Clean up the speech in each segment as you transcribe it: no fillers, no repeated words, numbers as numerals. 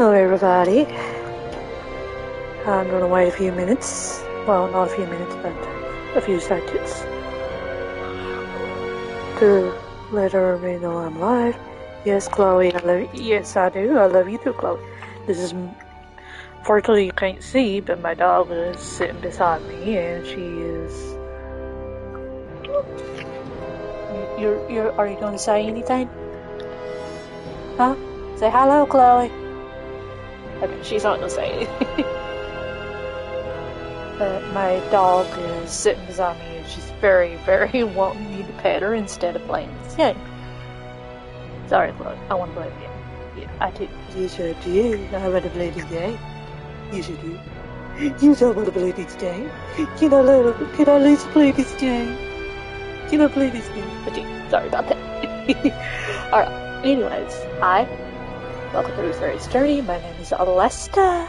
Hello everybody. I'm gonna wait a few minutes. Well, not a few minutes, but a few seconds to let everybody know I'm live. Yes, Chloe, I love you. Yes, I do. I love you too, Chloe. This is, fortunately you can't see, but my dog is sitting beside me, and she is. Are you gonna say anything? Huh? Say hello, Chloe. Okay, she's not gonna say anything. But my dog is sitting beside me and she's very, very wanting me to pet her instead of playing this game. Sorry, Chloe, I want to play the game. Yeah, I do. You sure do. I want to play this game. You sure do. You don't want to play this game. Can I let play this game? Can I play this game? But sorry about that. Alright, anyways, hi. Welcome to Fairy's Journey. My name is Alesta.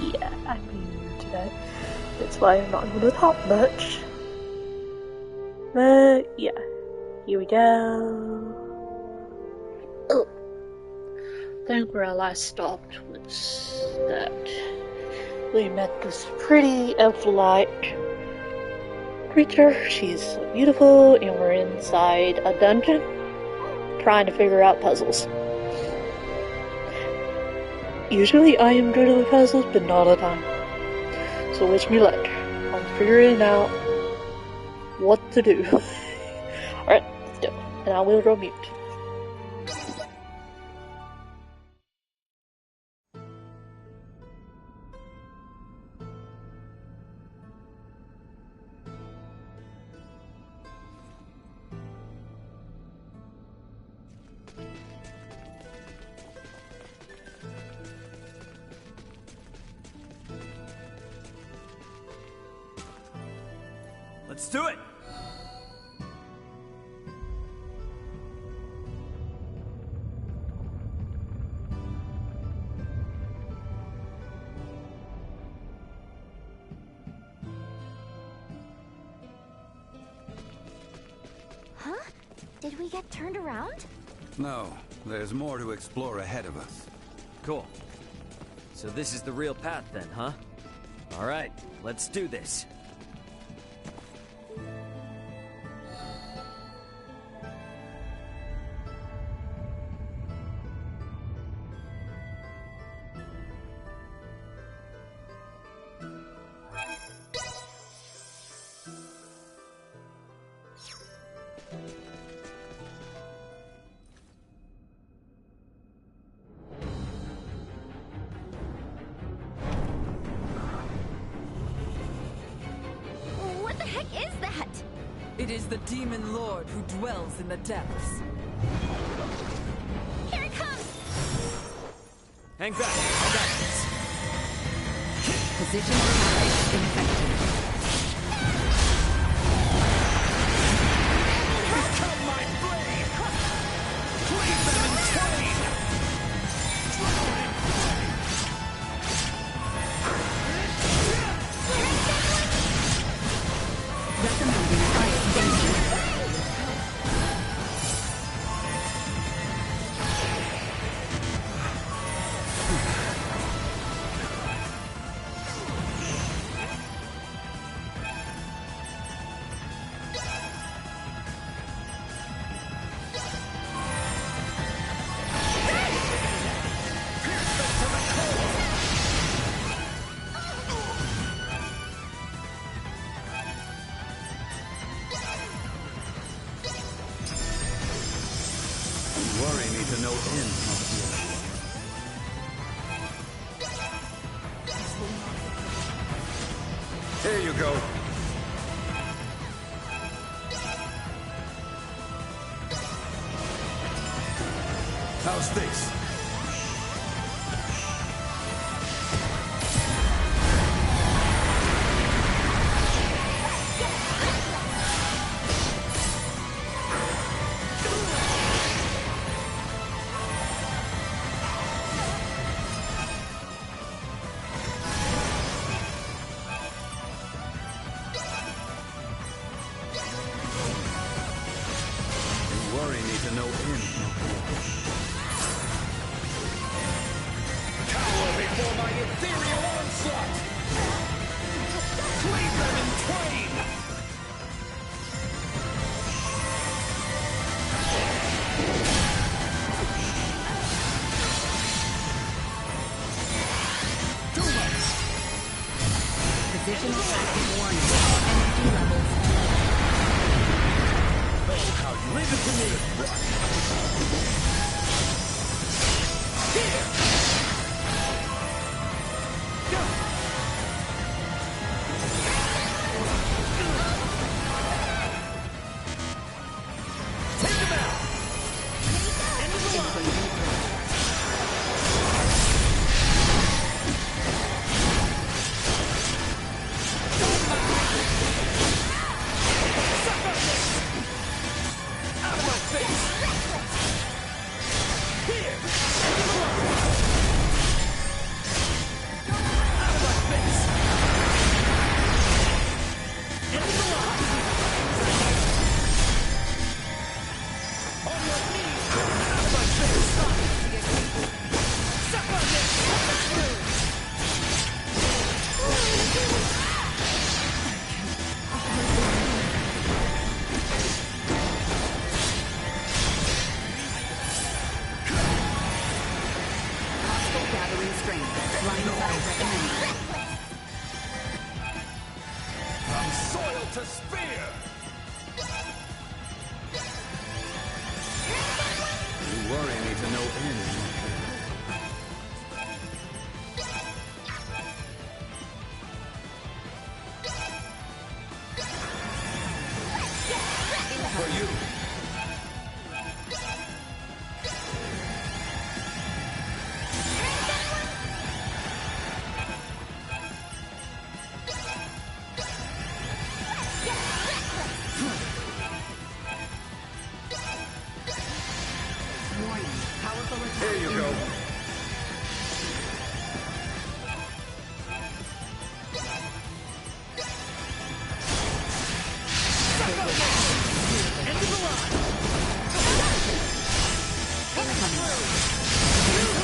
Yeah, I'm new today. That's why I'm not going to talk much. But yeah, here we go. Oh. I think where I last stopped was that we met this pretty elf-like creature. She's so beautiful, and we're inside a dungeon trying to figure out puzzles. Usually I am good at puzzles, but not all the time. So wish me luck. I'm figuring out what to do. Alright, let's do it. And I will go mute. Let's do it! Huh? Did we get turned around? No, there's more to explore ahead of us. Cool. So this is the real path then, huh? Alright, let's do this. What the heck is that? It is the Demon Lord who dwells in the depths. Here it comes! Hang back, I got this. Position coverage infected. Become my blade! Cleave them in twain! Recommending fire danger. Worry me to no end, Monsieur. Here you go. How's this? my ethereal onslaught! Cleave them in twain! Positional active warning. Energy levels. Oh, how you leave it to me! Here! Take him out! Out of my face! Here! Out of my face! Into the lock! On your knees! Out of my face! Suck on this! Hostile gathering strength. Line of sight recommended. From soil to spear! You worry me to no end. For you! Warning. Powerful attack. Here you go.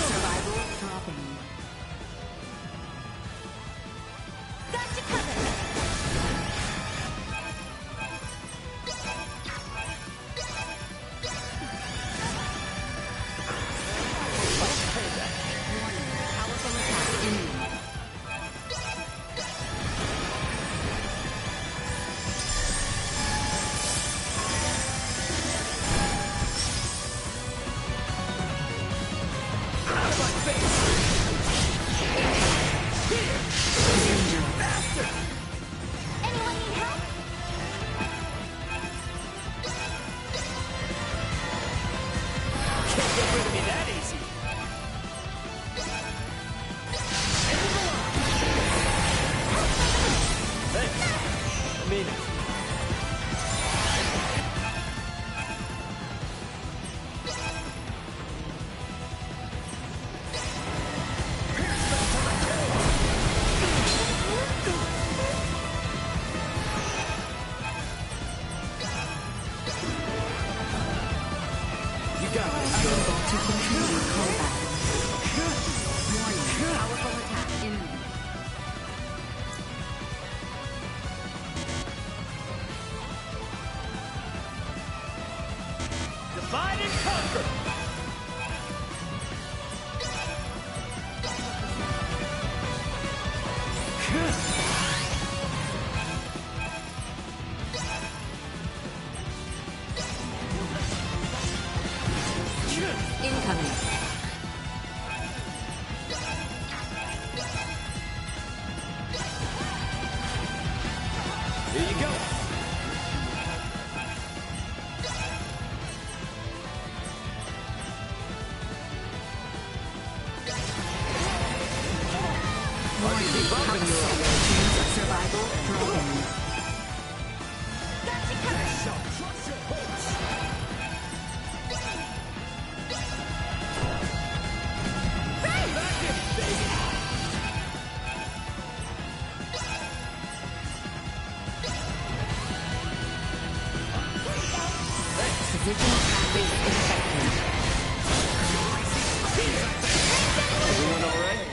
Survival dropping. Got you covered. Powerful attack imminent. Out of my face! Here! Faster! Anyone need help? Can't get rid of me that easy. Thanks. I mean it. You got this, girl. Unable to continue combat. Warning. Powerful attack imminent. Divide and conquer! Incoming. Here you go. Warning. bumping your way. Chance of survival dropping. Got you covered. Positional base infected. Everyone all right?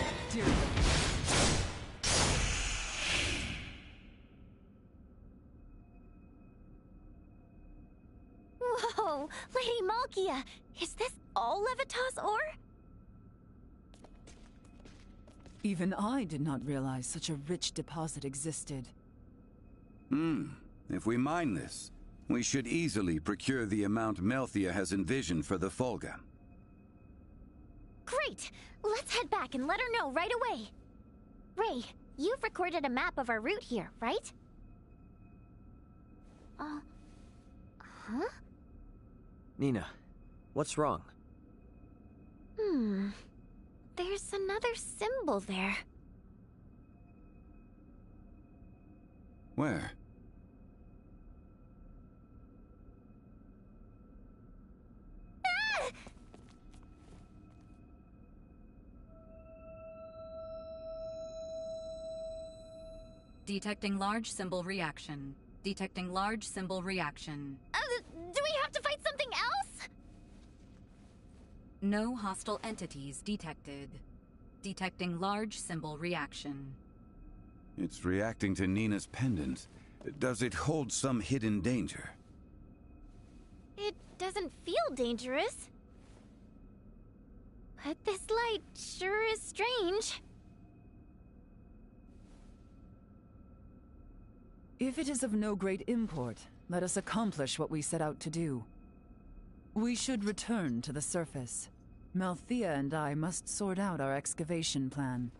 Palkia! Is this all Levitas ore? Even I did not realize such a rich deposit existed. If we mine this, we should easily procure the amount Melthia has envisioned for the Folga. Great! Let's head back and let her know right away. Ray, you've recorded a map of our route here, right? Huh? Nina, what's wrong? There's another symbol there. Where? Detecting large symbol reaction. Detecting large symbol reaction. Do we have to fight something else? No hostile entities detected. Detecting large symbol reaction. It's reacting to Nina's pendant. Does it hold some hidden danger? It doesn't feel dangerous. But this light sure is strange. If it is of no great import, let us accomplish what we set out to do. We should return to the surface. Melthia and I must sort out our excavation plan.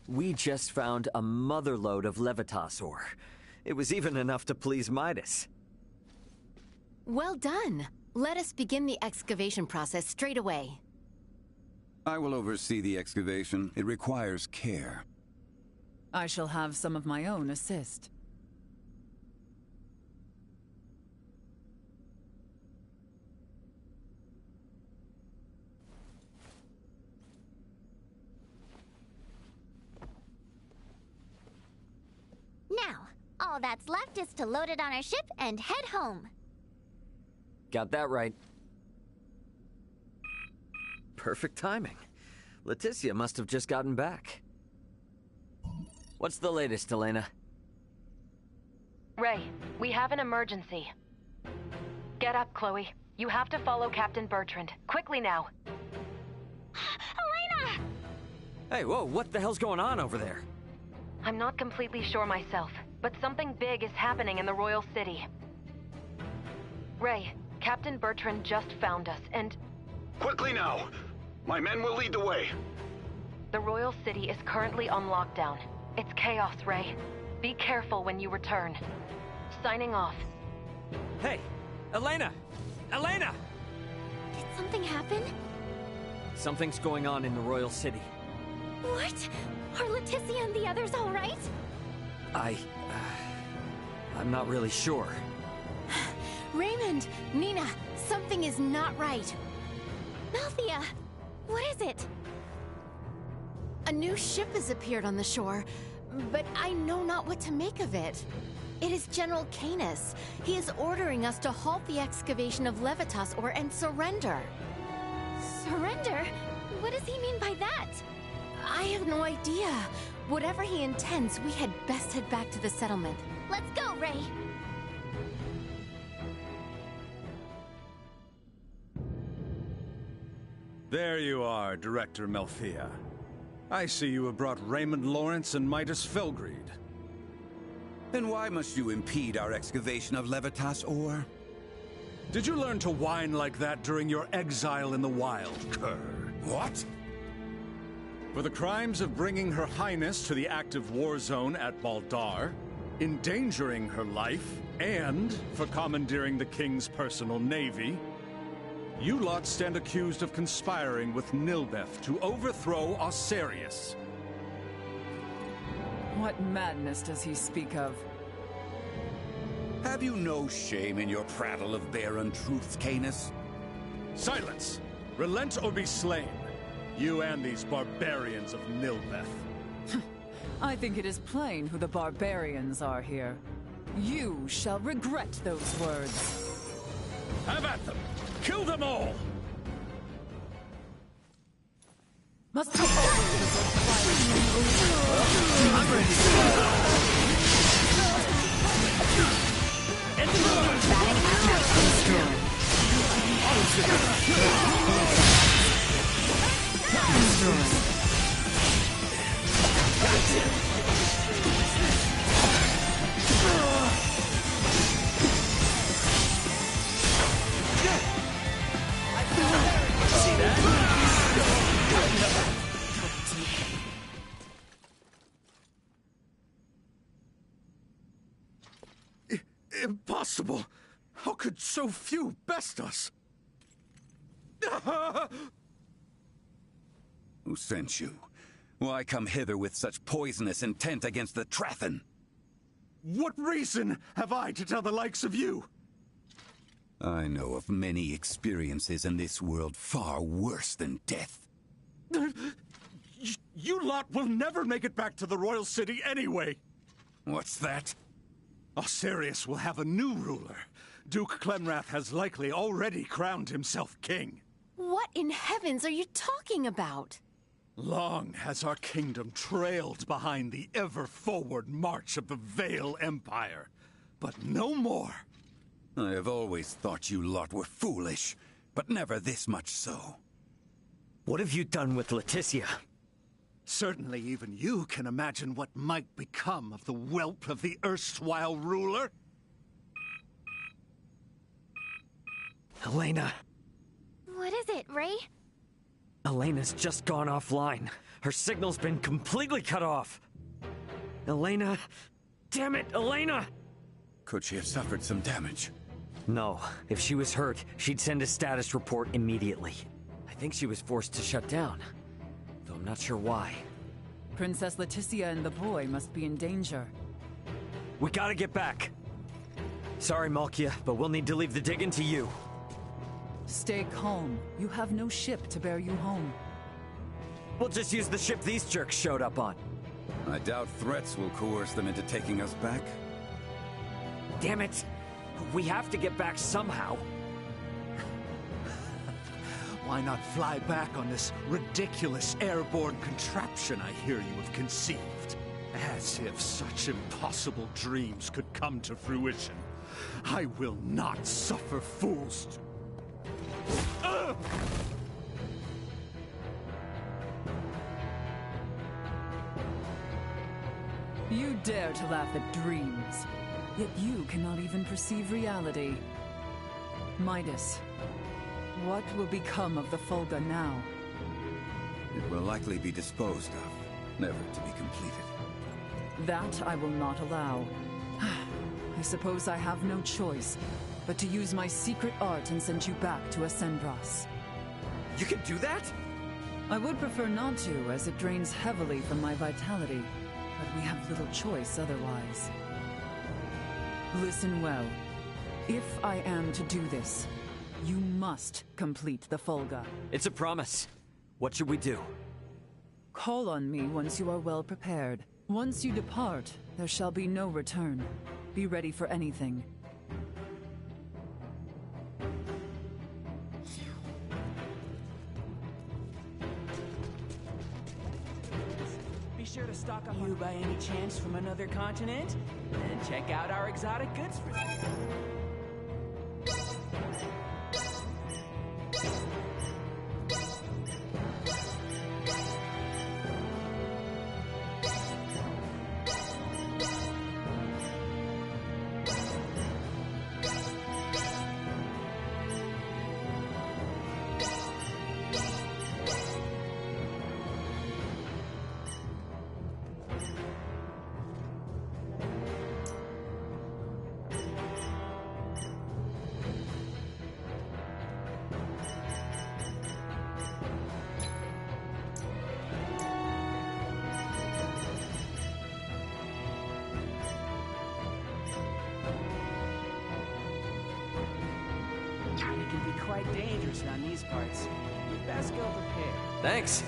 We just found a motherload of Levitas ore. It was even enough to please Midas. Well done. Let us begin the excavation process straight away. I will oversee the excavation. It requires care. I shall have some of my own assist. Now, all that's left is to load it on our ship and head home. Got that right. Perfect timing. Leticia must have just gotten back. What's the latest, Elena? Ray, we have an emergency. Get up, Chloe. You have to follow Captain Bertrand. Quickly now. Elena! Hey, whoa, what the hell's going on over there? I'm not completely sure myself, but something big is happening in the Royal City. Ray, Captain Bertrand just found us, and... Quickly now! My men will lead the way. The Royal City is currently on lockdown. It's chaos, Ray. Be careful when you return. Signing off. Hey, Elena! Elena! Did something happen? Something's going on in the Royal City. What? Are Leticia and the others all right? I'm not really sure. Raymond! Nina! Something is not right. Melthia! What is it? A new ship has appeared on the shore, but I know not what to make of it. It is General Canis. He is ordering us to halt the excavation of Levitas ore and surrender. Surrender? What does he mean by that? I have no idea. Whatever he intends, we had best head back to the settlement. Let's go, Ray. There you are, Director Melfia. I see you have brought Raymond Lawrence and Midas Felgreed. Then why must you impede our excavation of Levitas ore? Did you learn to whine like that during your exile in the wild, Kerr? What? For the crimes of bringing Her Highness to the active war zone at Baldar, endangering her life, and for commandeering the King's personal navy, you lot stand accused of conspiring with Nilbeth to overthrow Osarius. What madness does he speak of? Have you no shame in your prattle of bare untruths, Canis? Silence! Relent or be slain. You and these barbarians of Nilbeth. I think it is plain who the barbarians are here. You shall regret those words. Have at them! Kill them all! Must be I'm ready. See that? Impossible! How could so few best us? Who sent you? Why come hither with such poisonous intent against the Trathan? What reason have I to tell the likes of you? I know of many experiences in this world far worse than death. You lot will never make it back to the Royal City anyway! What's that? Osarius will have a new ruler. Duke Clemrath has likely already crowned himself king. What in heavens are you talking about? Long has our kingdom trailed behind the ever-forward march of the Vale Empire. But no more. I have always thought you lot were foolish, but never this much so. What have you done with Leticia? Certainly even you can imagine what might become of the whelp of the erstwhile ruler. Elena. What is it, Ray? Elena's just gone offline. Her signal's been completely cut off. Elena. Damn it, Elena! Could she have suffered some damage? No. If she was hurt, she'd send a status report immediately. I think she was forced to shut down, though I'm not sure why. Princess Leticia and the boy must be in danger. We gotta get back. Sorry, Malkia, but we'll need to leave the digging to you. Stay calm. You have no ship to bear you home. We'll just use the ship these jerks showed up on. I doubt threats will coerce them into taking us back. Damn it! We have to get back somehow. Why not fly back on this ridiculous airborne contraption I hear you have conceived? As if such impossible dreams could come to fruition. I will not suffer fools to... You dare to laugh at dreams, yet you cannot even perceive reality. Midas, what will become of the Fulga now? It will likely be disposed of, never to be completed. That I will not allow. I suppose I have no choice but to use my secret art and send you back to Ascendros. You can do that? I would prefer not to, as it drains heavily from my vitality, but we have little choice otherwise. Listen well. If I am to do this, you must complete the Fulga. It's a promise. What should we do? Call on me once you are well prepared. Once you depart, there shall be no return. Be ready for anything. be sure to stock up. You by any chance from another continent? Then check out our exotic goods for It can be quite dangerous around these parts. You'd best go prepared. Thanks.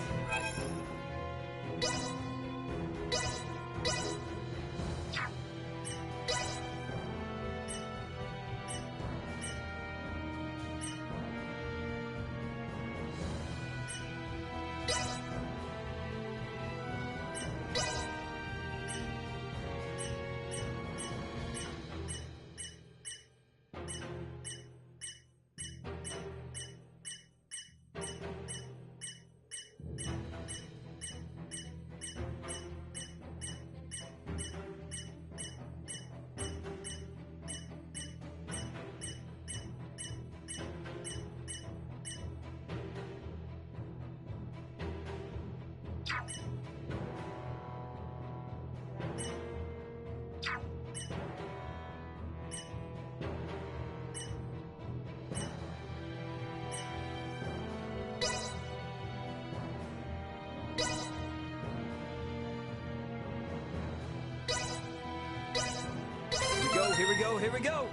Here we go, here we go!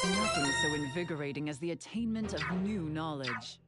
Nothing so invigorating as the attainment of new knowledge.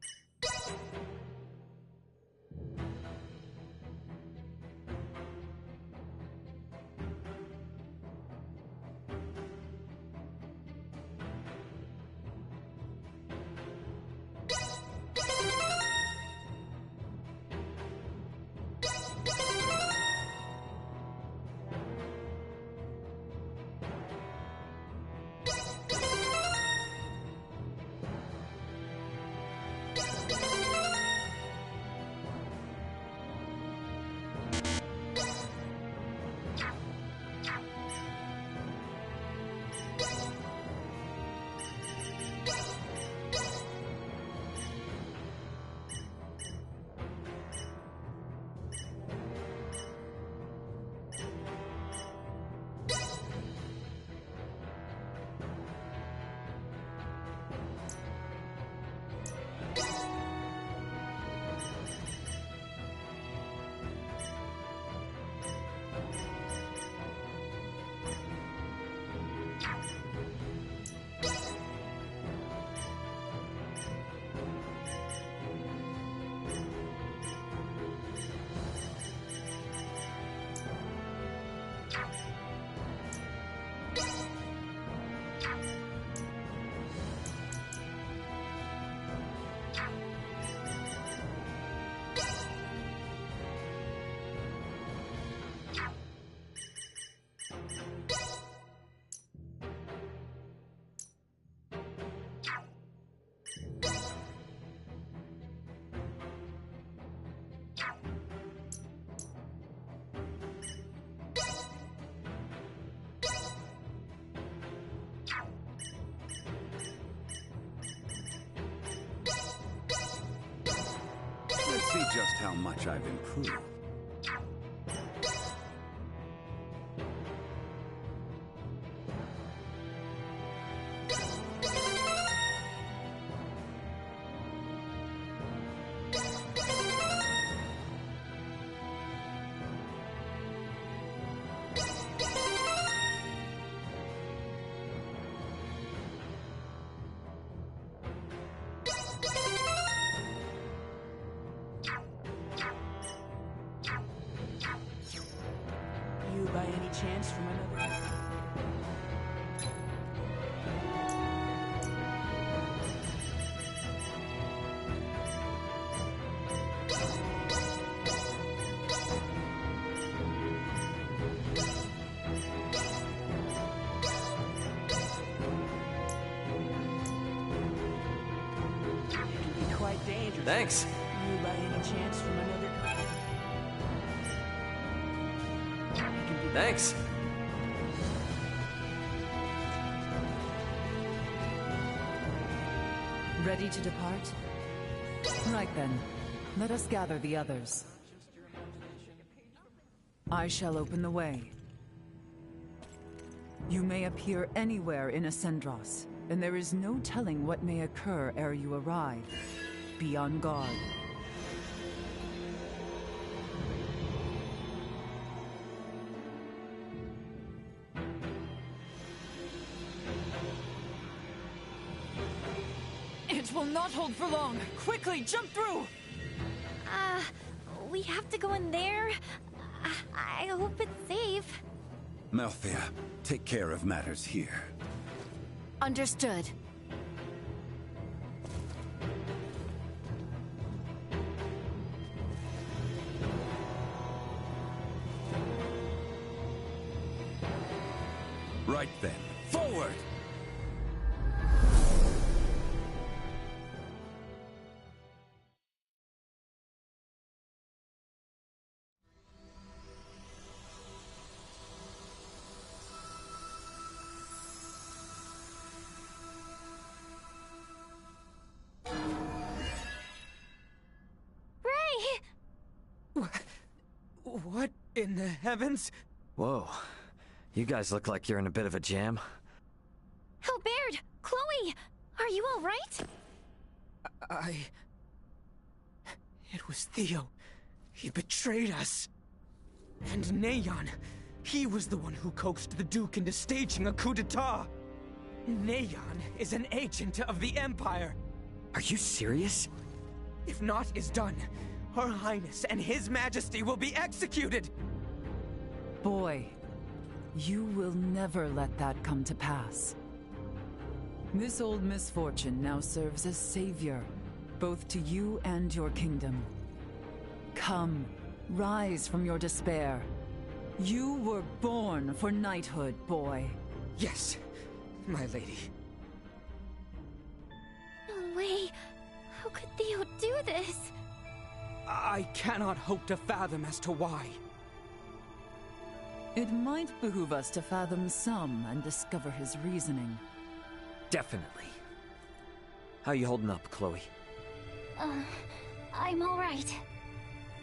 See just how much I've improved. You by any chance from another... It can be quite dangerous. Thanks. You by any chance from another... Thanks. Ready to depart? Right then. Let us gather the others. I shall open the way. You may appear anywhere in Ascendros, and there is no telling what may occur ere you arrive. Be on guard. It will not hold for long! Quickly, jump through! We have to go in there. I hope it's safe. Malthea, take care of matters here. Understood. Right then, forward! What in the heavens? Whoa. You guys look like you're in a bit of a jam. Hilbert! Chloe! Are you alright? It was Theo. He betrayed us. And Neon. He was the one who coaxed the Duke into staging a coup d'etat. Neon is an agent of the Empire. Are you serious? If naught is done, Her Highness and His Majesty will be executed! Boy, you will never let that come to pass. This old misfortune now serves as savior, both to you and your kingdom. Come, rise from your despair. You were born for knighthood, boy. Yes, my lady. No way. How could Theo do this? I cannot hope to fathom as to why. It might behoove us to fathom some and discover his reasoning. Definitely. How you holding up, Chloe? I'm alright.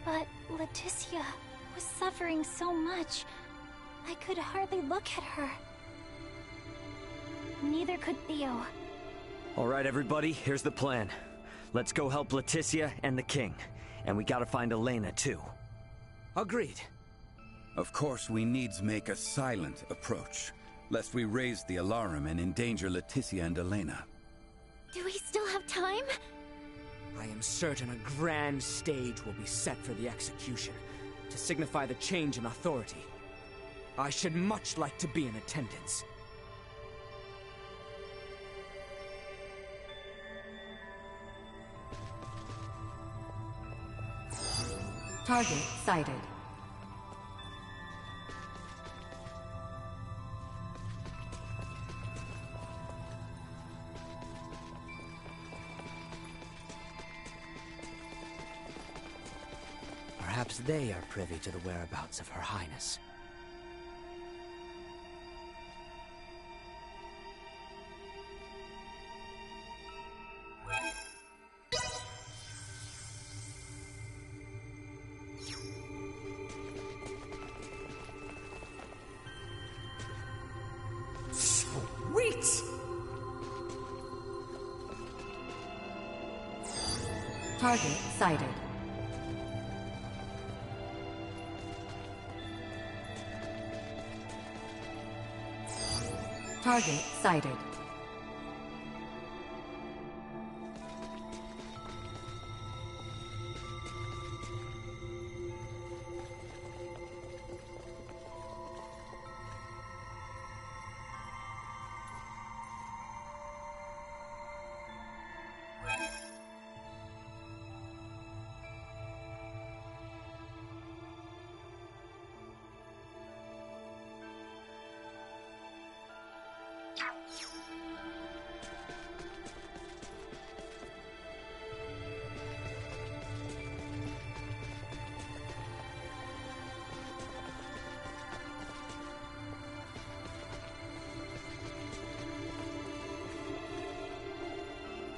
But Leticia was suffering so much, I could hardly look at her. Neither could Theo. All right, everybody, here's the plan. Let's go help Leticia and the king. And we gotta find Elena, too. Agreed. Of course, we needs make a silent approach, lest we raise the alarm and endanger Leticia and Elena. Do we still have time? I am certain a grand stage will be set for the execution, to signify the change in authority. I should much like to be in attendance. Target sighted. Perhaps they are privy to the whereabouts of Her Highness. Target sighted. Target sighted.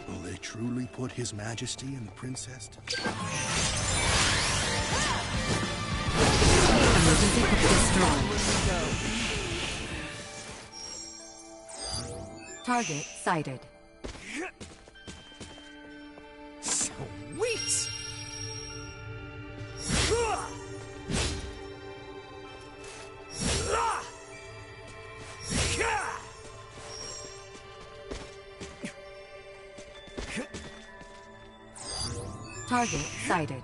Will they truly put His Majesty and the Princess to... Emergency destroyed. Target sighted. Sweet! Target sighted.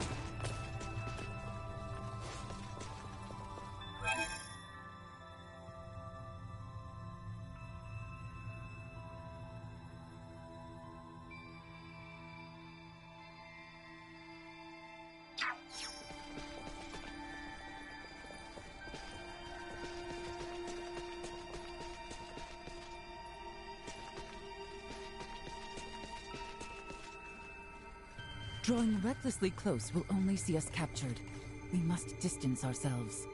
Drawing recklessly close will only see us captured. We must distance ourselves.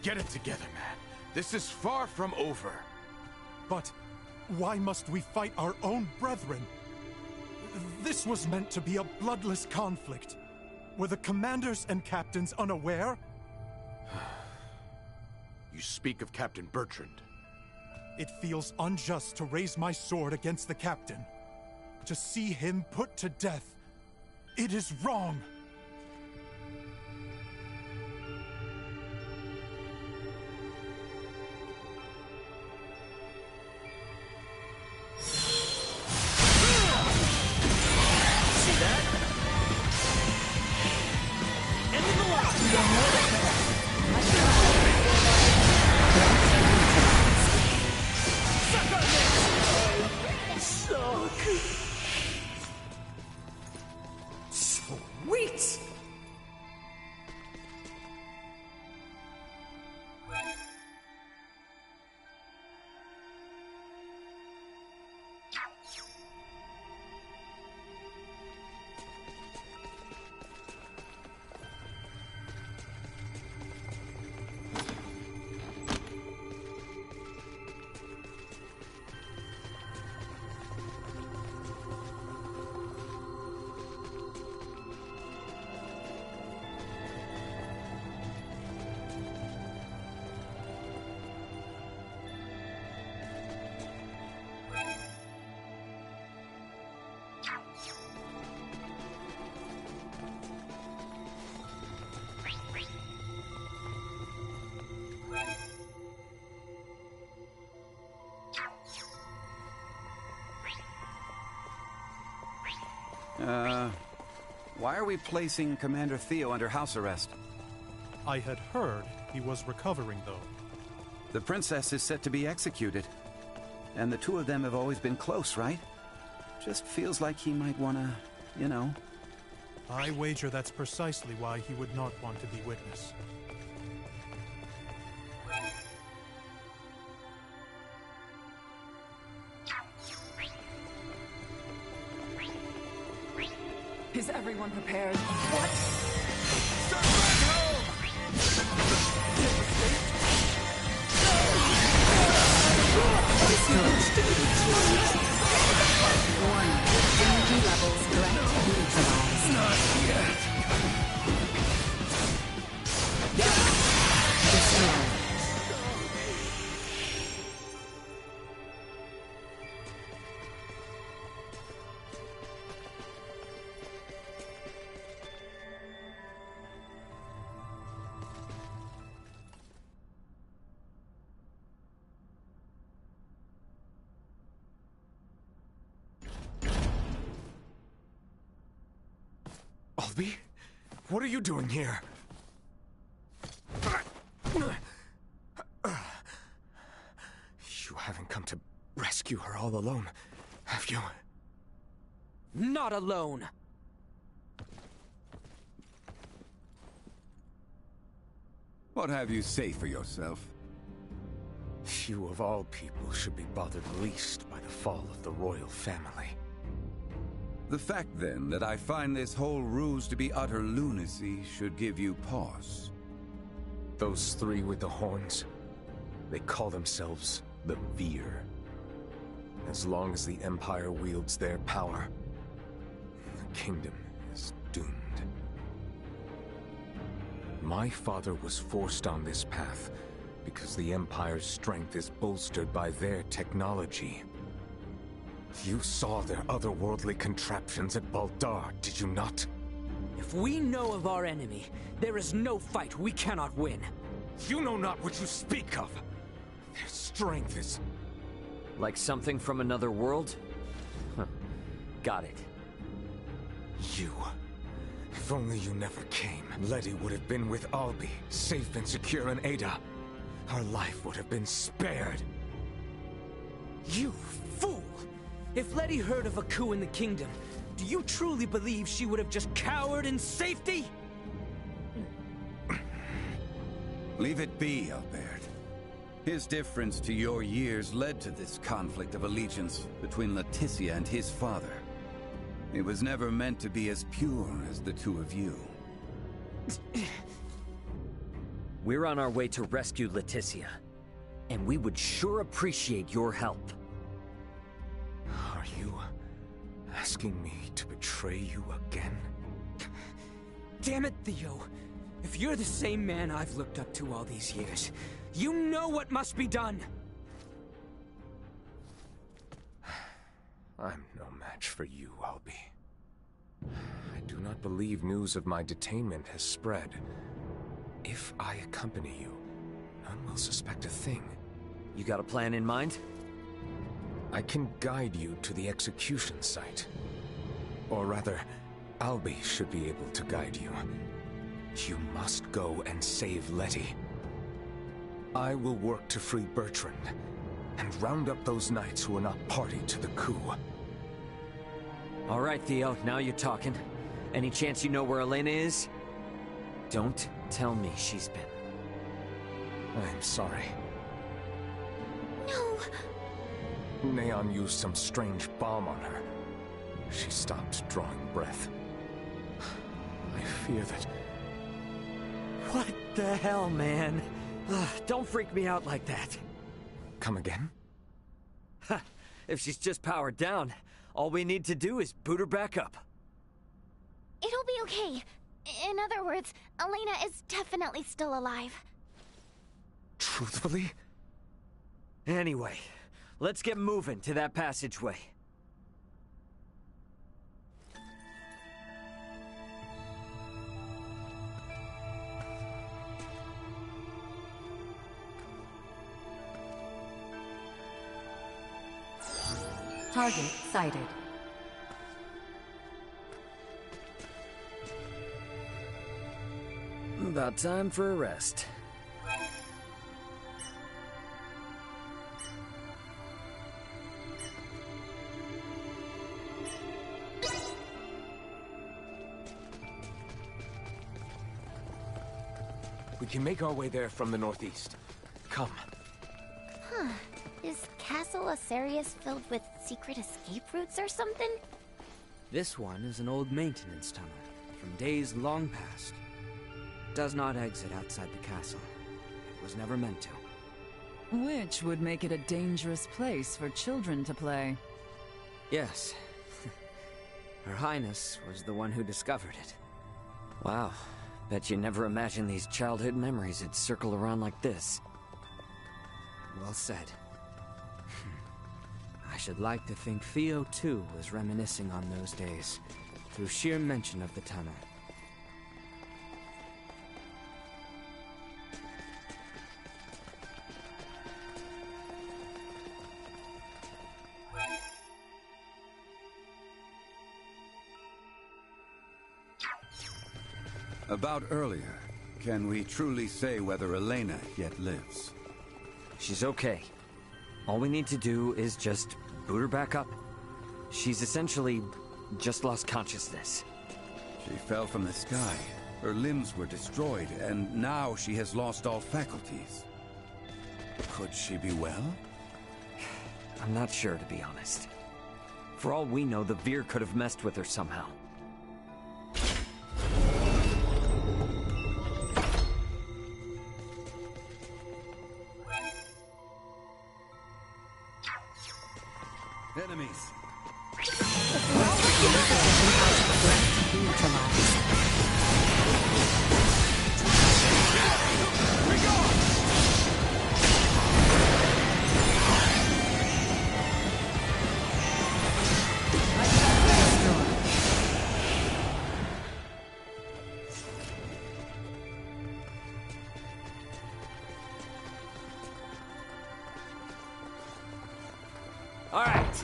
Get it together, man. This is far from over. But why must we fight our own brethren? This was meant to be a bloodless conflict. Were the commanders and captains unaware? You speak of Captain Bertrand. It feels unjust to raise my sword against the captain. To see him put to death. It is wrong. Sweet! Why are we placing Commander Theo under house arrest? I had heard he was recovering, though. The princess is set to be executed. And the two of them have always been close, right? Just feels like he might wanna, you know. I wager that's precisely why he would not want to be witness. Is everyone prepared? What? Warning. Energy levels threat neutralized. Not yet. Destroyed. Albie? What are you doing here? You haven't come to rescue her all alone, have you? Not alone. What have you say for yourself? You of all people should be bothered least by the fall of the royal family. The fact, then, that I find this whole ruse to be utter lunacy should give you pause. Those three with the horns, they call themselves the Veer. As long as the Empire wields their power, the kingdom is doomed. My father was forced on this path because the Empire's strength is bolstered by their technology. You saw their otherworldly contraptions at Baldar, did you not? If we know of our enemy, there is no fight we cannot win. You know not what you speak of. Their strength is... Like something from another world? Huh. Got it. You. If only you never came, Letty would have been with Albie, safe and secure in Ada. Her life would have been spared. You fool! If Letty heard of a coup in the kingdom, do you truly believe she would have just cowered in safety? Leave it be, Albert. His difference to your years led to this conflict of allegiance between Leticia and his father. It was never meant to be as pure as the two of you. We're on our way to rescue Leticia, and we would sure appreciate your help. Are you asking me to betray you again? Damn it, Theo. If you're the same man I've looked up to all these years, you know what must be done! I'm no match for you, Albie. I do not believe news of my detainment has spread. If I accompany you, none will suspect a thing. You got a plan in mind? I can guide you to the execution site. Or rather, Albie should be able to guide you. You must go and save Letty. I will work to free Bertrand, and round up those knights who are not party to the coup. All right, Theo, now you're talking. Any chance you know where Elena is? Don't tell me she's been... I'm sorry. No! Neon used some strange bomb on her. She stopped drawing breath. I fear that... What the hell, man? Don't freak me out like that. Come again? If she's just powered down, all we need to do is boot her back up. It'll be okay. In other words, Elena is definitely still alive. Truthfully? Anyway, let's get moving to that passageway. Target sighted. About time for a rest. We can make our way there from the northeast. Come. Huh. Is Castle Asarius filled with secret escape routes or something? This one is an old maintenance tunnel, from days long past. It does not exit outside the castle. It was never meant to. Which would make it a dangerous place for children to play. Yes. Her Highness was the one who discovered it. Wow. Bet you never imagined these childhood memories would circle around like this. Well said. I should like to think Theo, too, was reminiscing on those days, through sheer mention of the tunnel. About earlier, can we truly say whether Elena yet lives? She's okay. All we need to do is just boot her back up. She's essentially just lost consciousness. She fell from the sky. Her limbs were destroyed, and now she has lost all faculties. Could she be well? I'm not sure, to be honest. For all we know, the Veer could have messed with her somehow. Enemies! All right.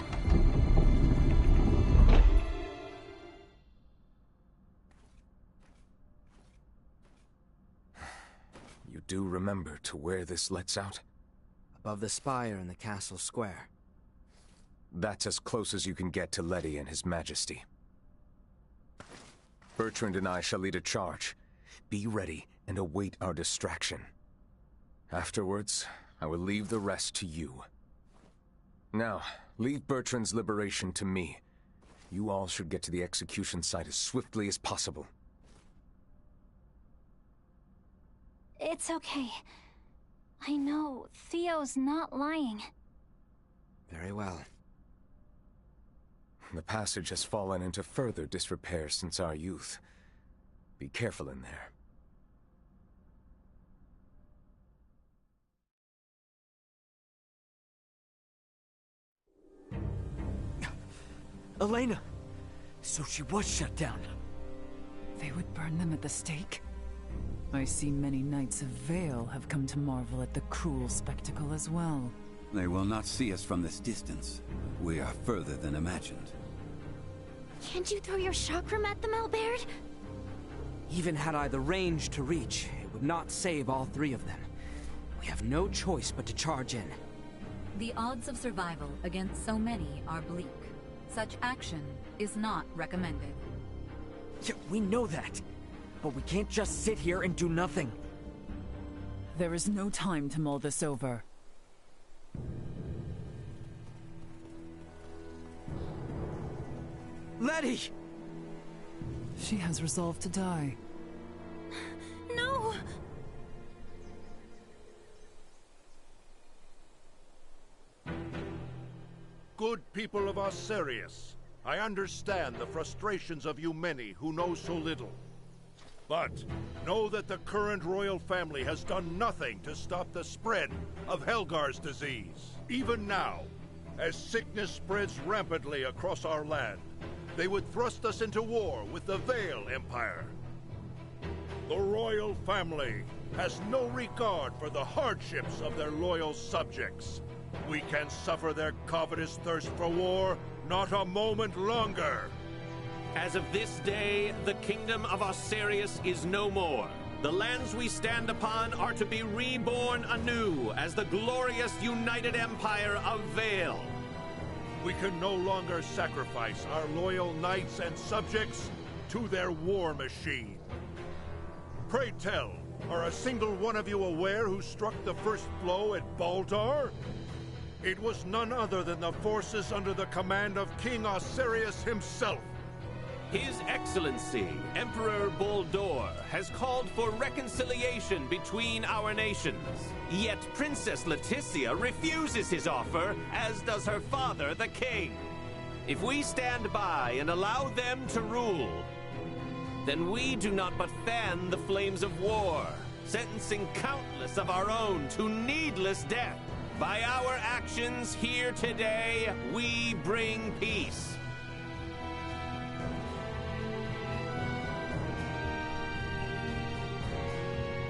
You do remember to where this lets out? Above the spire in the castle square. That's as close as you can get to Letty and His Majesty. Bertrand and I shall lead a charge. Be ready and await our distraction. Afterwards, I will leave the rest to you. Now, leave Bertrand's liberation to me. You all should get to the execution site as swiftly as possible. It's okay. I know Theo's not lying. Very well. The passage has fallen into further disrepair since our youth. Be careful in there. Elena! So she was shut down. They would burn them at the stake? I see many Knights of Vale have come to marvel at the cruel spectacle as well. They will not see us from this distance. We are further than imagined. Can't you throw your chakram at them, Albert? Even had I the range to reach, it would not save all three of them. We have no choice but to charge in. The odds of survival against so many are bleak. Such action is not recommended. Yeah, we know that. But we can't just sit here and do nothing. There is no time to mull this over. Letty! She has resolved to die. No! Good people of Asarius, I understand the frustrations of you many who know so little. But know that the current royal family has done nothing to stop the spread of Helgar's disease. Even now, as sickness spreads rampantly across our land, they would thrust us into war with the Vale Empire. The royal family has no regard for the hardships of their loyal subjects. We can suffer their covetous thirst for war not a moment longer. As of this day, the kingdom of Asarius is no more. The lands we stand upon are to be reborn anew as the glorious United Empire of Vale. We can no longer sacrifice our loyal knights and subjects to their war machine. Pray tell, are a single one of you aware who struck the first blow at Baldar? It was none other than the forces under the command of King Osirius himself. His Excellency, Emperor Baldor, has called for reconciliation between our nations. Yet Princess Leticia refuses his offer, as does her father, the king. If we stand by and allow them to rule, then we do not but fan the flames of war, sentencing countless of our own to needless death. By our actions here today, we bring peace.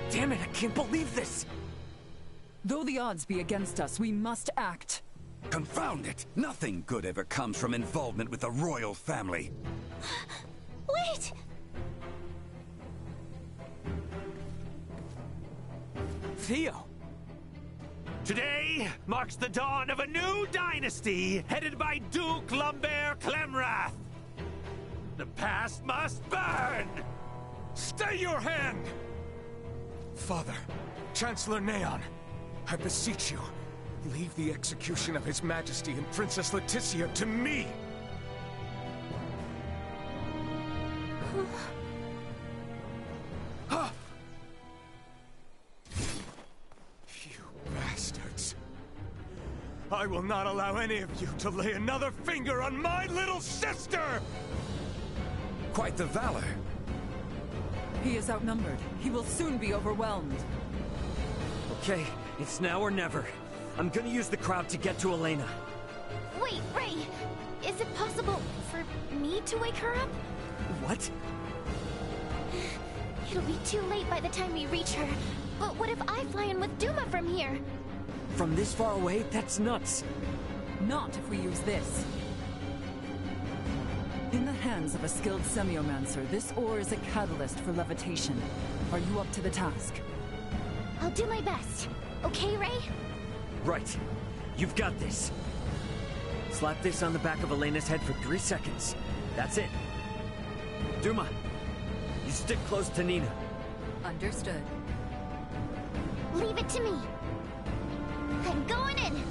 Damn it, I can't believe this! Though the odds be against us, we must act. Confound it! Nothing good ever comes from involvement with the royal family. Wait! Theo! Today marks the dawn of a new dynasty headed by Duke Lambert Clemrath. The past must burn! Stay your hand! Father, Chancellor Neon, I beseech you, leave the execution of His Majesty and Princess Leticia to me! You bastards! I will not allow any of you to lay another finger on my little sister! Quite the valor. He is outnumbered. He will soon be overwhelmed. Okay, it's now or never. I'm gonna use the crowd to get to Elena. Wait, Ray! Is it possible for me to wake her up? What? It'll be too late by the time we reach her. But what if I fly in with Duma from here? From this far away? That's nuts. Not if we use this. In the hands of a skilled semiomancer, this ore is a catalyst for levitation. Are you up to the task? I'll do my best. Okay, Ray? Right. You've got this. Slap this on the back of Elena's head for 3 seconds. That's it. Duma, you stick close to Nina. Understood. Leave it to me. I'm going in!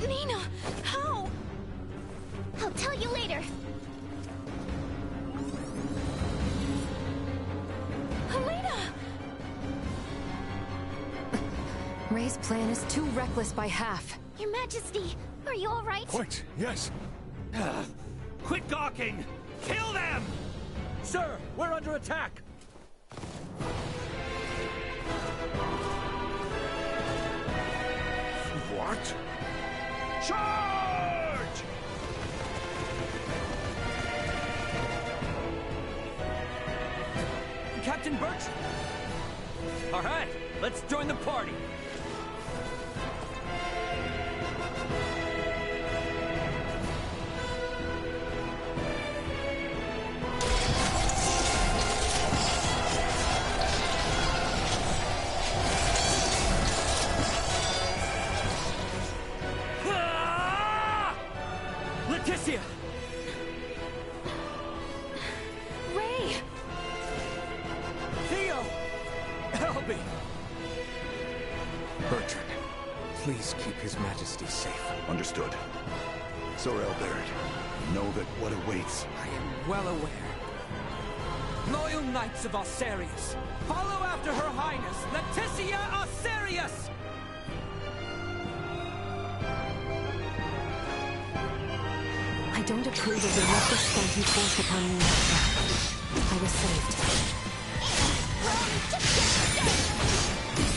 Nina! How? I'll tell you later. Elena! Ray's plan is too reckless by half. Your Majesty, are you all right? Quite, yes. Quit gawking! Kill them! Sir, we're under attack! What? Charge! Captain Bertram! All right, let's join the party. Leticia! Ray! Theo! Albie! Bertrand, please keep His Majesty safe. Understood. Sir Albert, know that what awaits. I am well aware. Loyal Knights of Osirius, follow after Her Highness, Leticia Osirius! I don't approve of the reckless stunt you forced upon me. I was saved.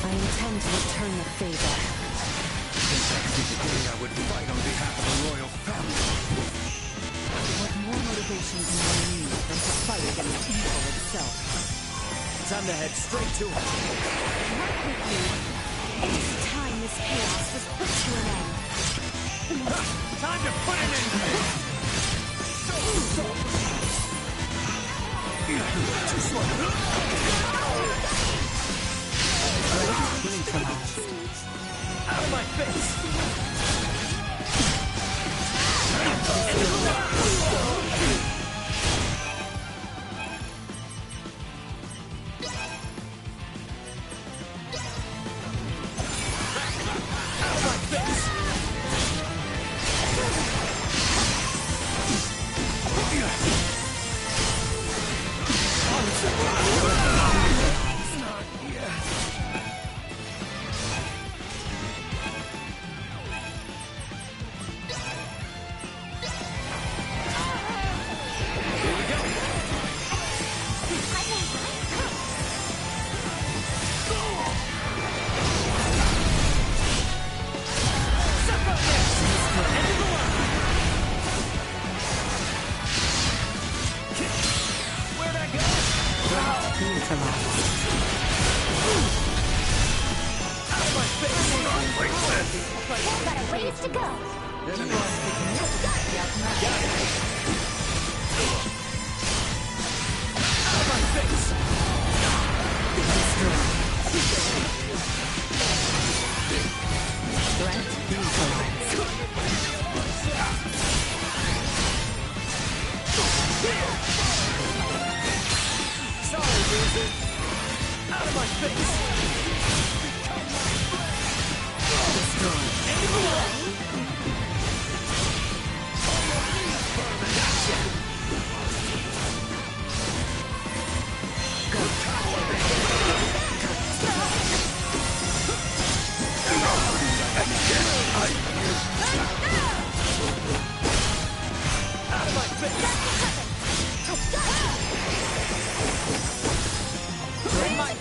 I intend to return the favor. Today I would fight on behalf of the royal family. What more motivation can one need than to fight against evil itself? Time to head straight to her. Work with me. It's time this chaos was put to an end. Time to put an end to it! Out of my face!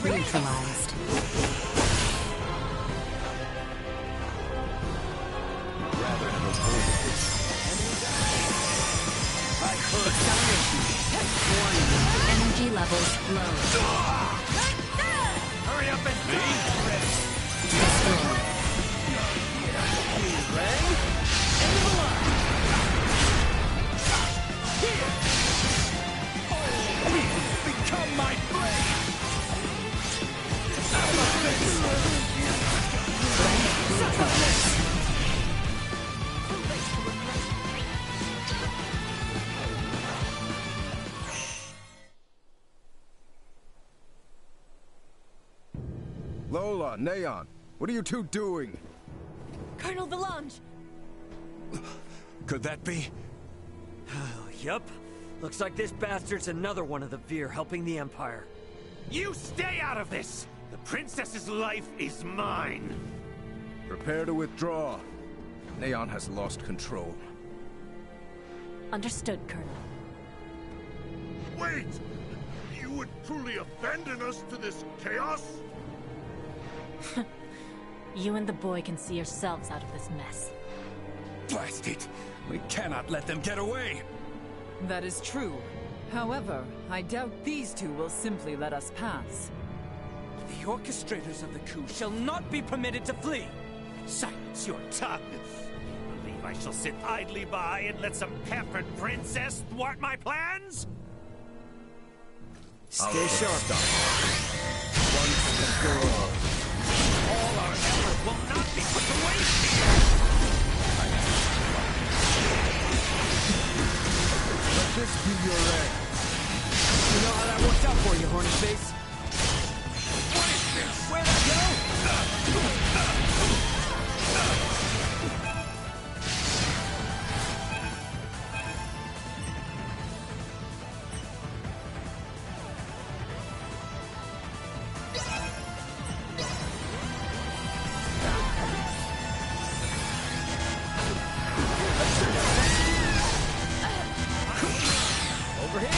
Neutralized. Rather have avoided this. I heard acceleration. Energy levels low. Hurry up and be ready. Destroy. Ray, end of the line. Here. Become my prey. Out of my face. Lola, Neon, what are you two doing? Colonel Valange! Could that be? Yup. Looks like this bastard's another one of the Veer helping the Empire. You stay out of this! The princess's life is mine! Prepare to withdraw. Neon has lost control. Understood, Colonel. Wait! You would truly abandon us to this chaos? You and the boy can see yourselves out of this mess. Blast it! We cannot let them get away! That is true. However, I doubt these two will simply let us pass. The orchestrators of the coup shall not be permitted to flee! Silence your tongue! You believe I shall sit idly by and let some pampered princess thwart my plans? Stay sharp. Once and for all. All our effort will not be put to waste here! Let this be your end. You know how that worked out for you, horny face? What is this? Where'd I go? Over here!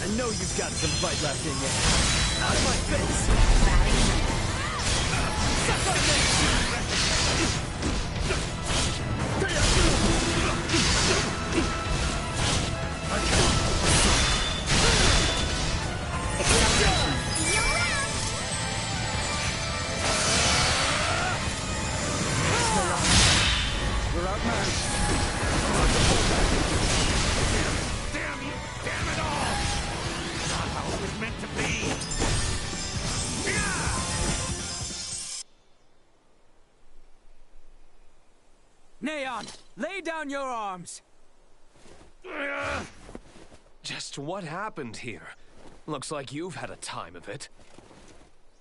I know you've got some fight left in you. Out of my face! Suck on this! Neon, lay down your arms! Just what happened here? Looks like you've had a time of it.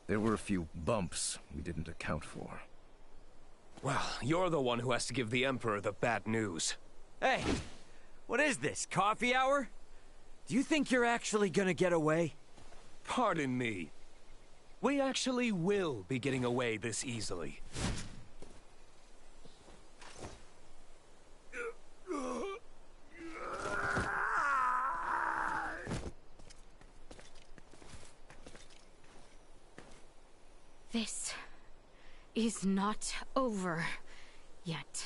There were a few bumps we didn't account for. Well, you're the one who has to give the Emperor the bad news. Hey! What is this, coffee hour? Do you think you're actually gonna get away? Pardon me. We actually will be getting away this easily. This is not over yet.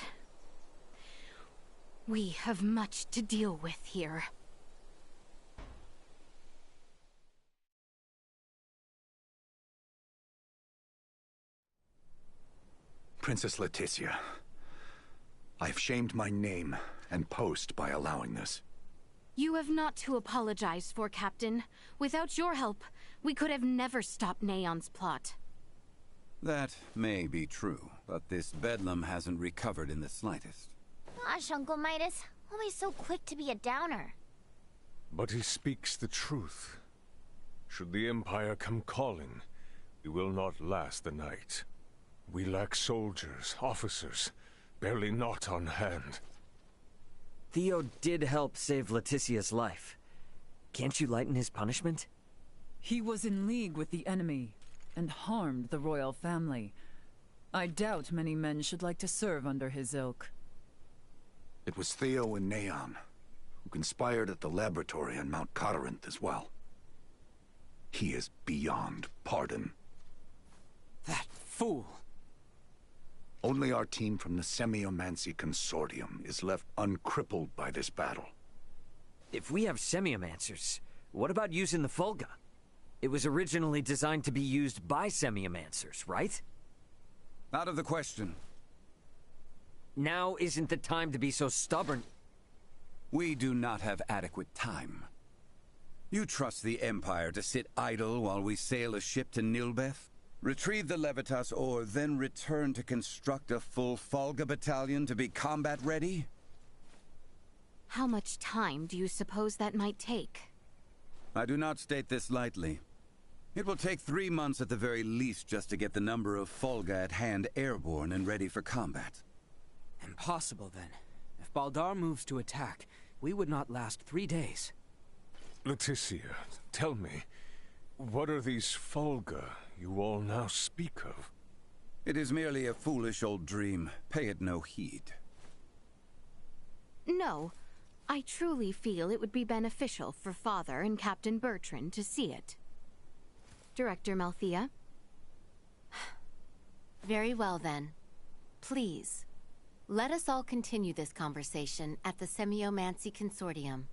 We have much to deal with here. Princess Leticia, I've shamed my name and post by allowing this. You have not to apologize for, Captain. Without your help, we could have never stopped Neon's plot. That may be true, but this bedlam hasn't recovered in the slightest. Gosh, Uncle Midas, always so quick to be a downer. But he speaks the truth. Should the Empire come calling, we will not last the night. We lack soldiers, officers, barely not on hand. Theo did help save Leticia's life. Can't you lighten his punishment? He was in league with the enemy and harmed the royal family. I doubt many men should like to serve under his ilk. It was Theo and Neon, who conspired at the laboratory on Mount Corinth as well. He is beyond pardon. That fool! Only our team from the Semiomancy Consortium is left uncrippled by this battle. If we have Semiomancers, what about using the Fulga? It was originally designed to be used by Semiomancers, right? Out of the question. Now isn't the time to be so stubborn. We do not have adequate time. You trust the Empire to sit idle while we sail a ship to Nilbeth? Retrieve the Levitas ore, then return to construct a full Fulga battalion to be combat ready? How much time do you suppose that might take? I do not state this lightly. It will take 3 months at the very least just to get the number of Fulga at hand airborne and ready for combat. Impossible, then. If Baldar moves to attack, we would not last 3 days. Leticia, tell me, what are these Fulga you all now speak of? It is merely a foolish old dream. Pay it no heed. No. I truly feel it would be beneficial for Father and Captain Bertrand to see it. Director Malthea? Very well, then. Please, let us all continue this conversation at the Semiomancy Consortium.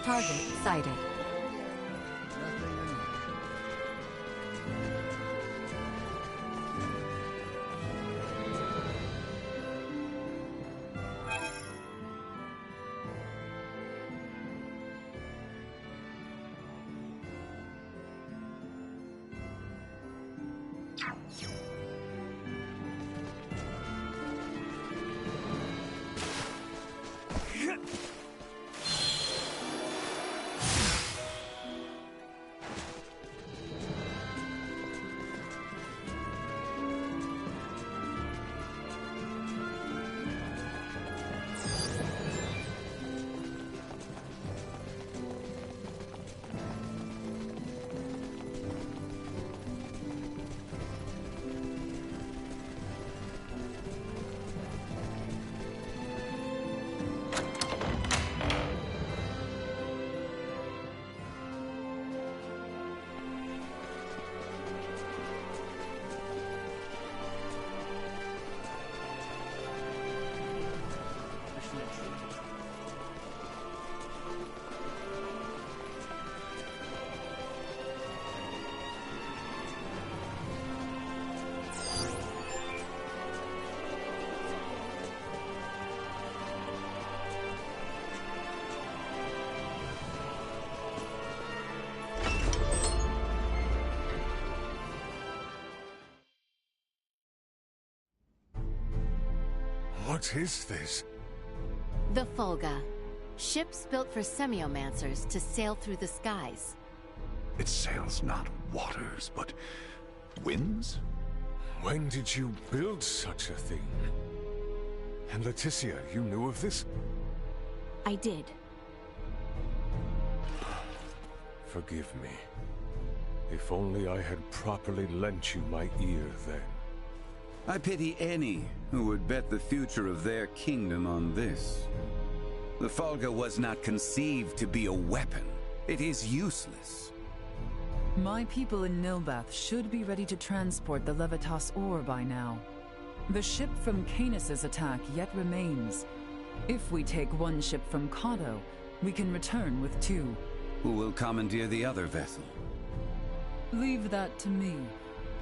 Target sighted. What is this? The Fulga. Ships built for semiomancers to sail through the skies. It sails not waters, but winds? When did you build such a thing? And Leticia, you knew of this? I did. Forgive me. If only I had properly lent you my ear then. I pity any who would bet the future of their kingdom on this. The Fulga was not conceived to be a weapon. It is useless. My people in Nilbath should be ready to transport the Levitas ore by now. The ship from Canis' attack yet remains. If we take one ship from Cado, we can return with two. Who will commandeer the other vessel? Leave that to me.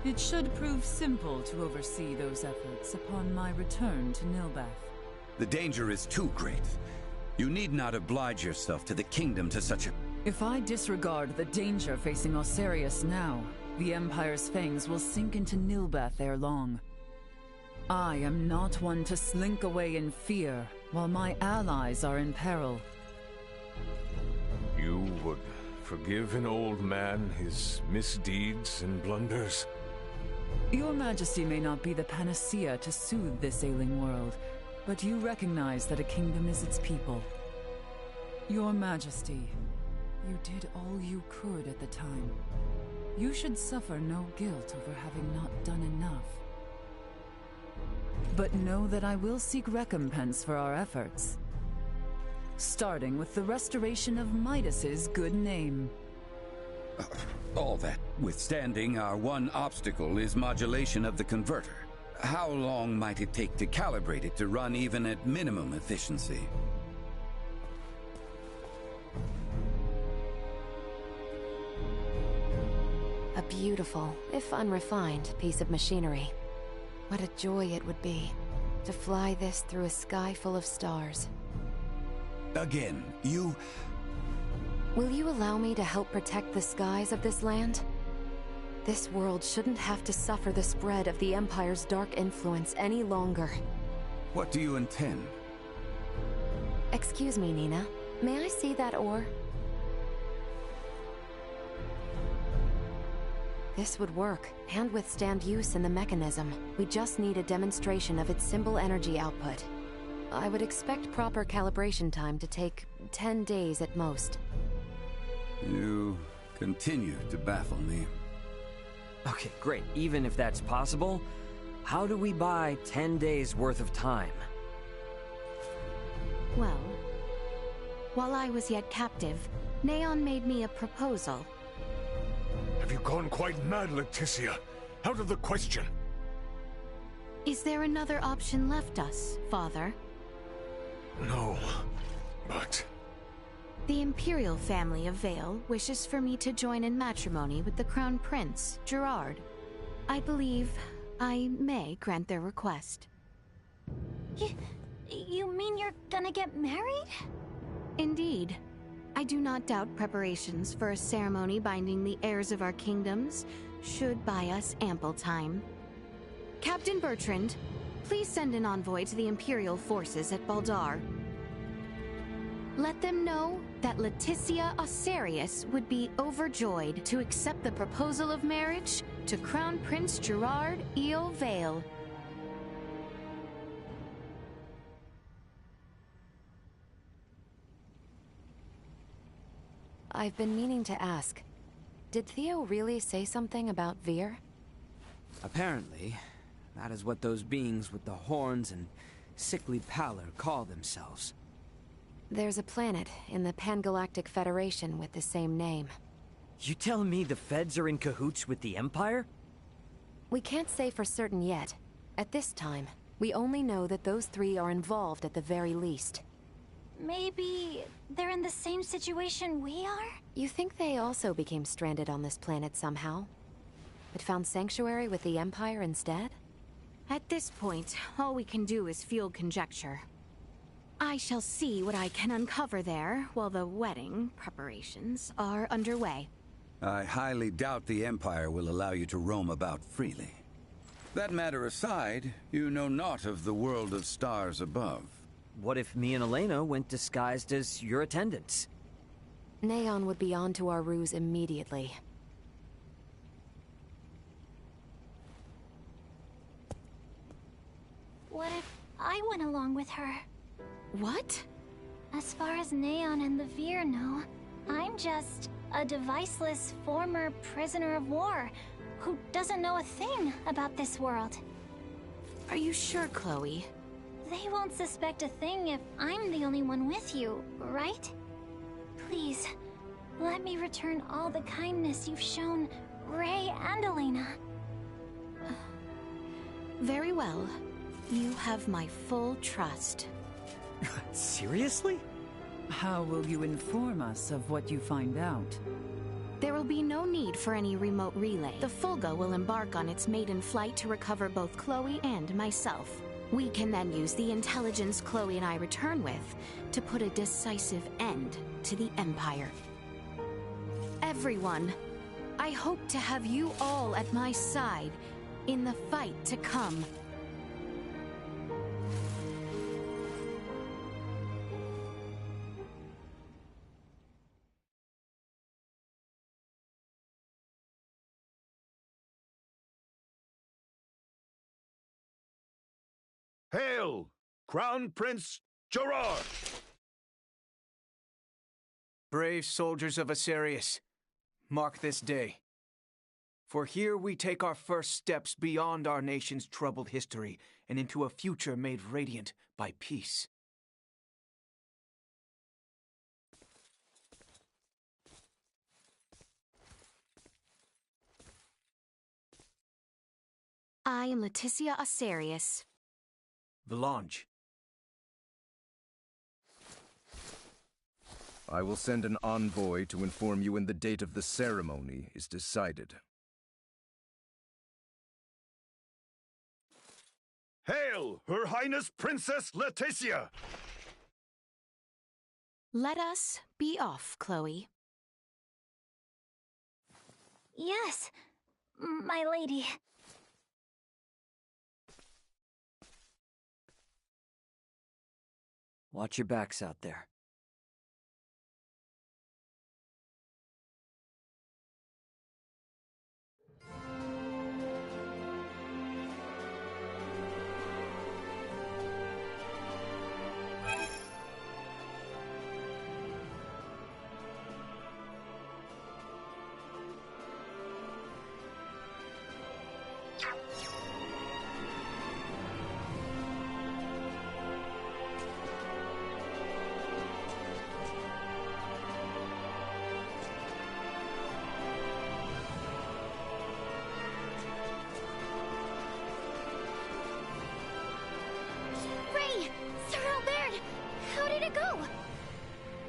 It should prove simple to oversee those efforts upon my return to Nilbath. The danger is too great. You need not oblige yourself to the kingdom to such a... If I disregard the danger facing Osarius now, the Empire's fangs will sink into Nilbath ere long. I am not one to slink away in fear, while my allies are in peril. You would forgive an old man his misdeeds and blunders? Your Majesty may not be the panacea to soothe this ailing world, but you recognize that a kingdom is its people. Your Majesty, you did all you could at the time. You should suffer no guilt over having not done enough. But know that I will seek recompense for our efforts. Starting with the restoration of Midas's good name. All that withstanding, our one obstacle is modulation of the converter. How long might it take to calibrate it to run even at minimum efficiency? A beautiful, if unrefined, piece of machinery. What a joy it would be to fly this through a sky full of stars. Again, you... Will you allow me to help protect the skies of this land? This world shouldn't have to suffer the spread of the Empire's dark influence any longer. What do you intend? Excuse me, Nina. May I see that ore? This would work, and withstand use in the mechanism. We just need a demonstration of its symbol energy output. I would expect proper calibration time to take 10 days at most. You continue to baffle me. Okay, great. Even if that's possible, how do we buy 10 days worth of time? Well, while I was yet captive, Neon made me a proposal. Have you gone quite mad, Leticia? Out of the question. Is there another option left us, Father? No, but... The Imperial family of Vale wishes for me to join in matrimony with the Crown Prince, Gerard. I believe I may grant their request. You mean you're gonna get married? Indeed. I do not doubt preparations for a ceremony binding the heirs of our kingdoms should buy us ample time. Captain Bertrand, please send an envoy to the Imperial forces at Baldar. Let them know that Leticia Osarius would be overjoyed to accept the proposal of marriage to Crown Prince Gerard Eo Vale. I've been meaning to ask, did Theo really say something about Vir? Apparently, that is what those beings with the horns and sickly pallor call themselves. There's a planet in the Pangalactic Federation with the same name. You telling me the Feds are in cahoots with the Empire? We can't say for certain yet. At this time, we only know that those three are involved at the very least. Maybe they're in the same situation we are? You think they also became stranded on this planet somehow? But found sanctuary with the Empire instead? At this point, all we can do is field conjecture. I shall see what I can uncover there while the wedding preparations are underway. I highly doubt the Empire will allow you to roam about freely. That matter aside, you know naught of the world of stars above. What if me and Elena went disguised as your attendants? Neon would be onto our ruse immediately. What if I went along with her? What? As far as Neon and the Vir know, I'm just a deviceless former prisoner of war who doesn't know a thing about this world. Are you sure, Chloe? They won't suspect a thing if I'm the only one with you, right? Please, let me return all the kindness you've shown Ray and Elena. Very well. You have my full trust. Seriously? How will you inform us of what you find out? There will be no need for any remote relay. The Fulga will embark on its maiden flight to recover both Chloe and myself. We can then use the intelligence Chloe and I return with to put a decisive end to the Empire. Everyone, I hope to have you all at my side in the fight to come. Hail, Crown Prince Gerard! Brave soldiers of Osarius, mark this day. For here we take our first steps beyond our nation's troubled history and into a future made radiant by peace. I am Leticia Osarius. Valange. I will send an envoy to inform you when the date of the ceremony is decided. Hail, Her Highness Princess Leticia! Let us be off, Chloe. Yes, my lady. Watch your backs out there.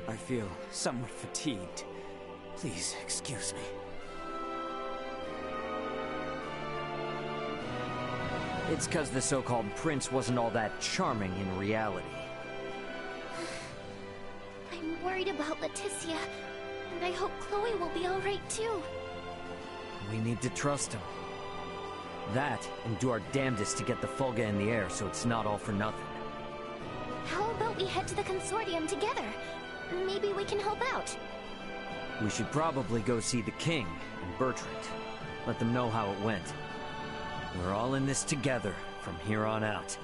I feel somewhat fatigued. Please excuse me. It's because the so-called prince wasn't all that charming in reality. I'm worried about Leticia, and I hope Chloe will be alright too. We need to trust him. That, and do our damnedest to get the Fulga in the air so it's not all for nothing. How about we head to the consortium together? Maybe we can help out. We should probably go see the king and Bertrand. Let them know how it went. We're all in this together from here on out.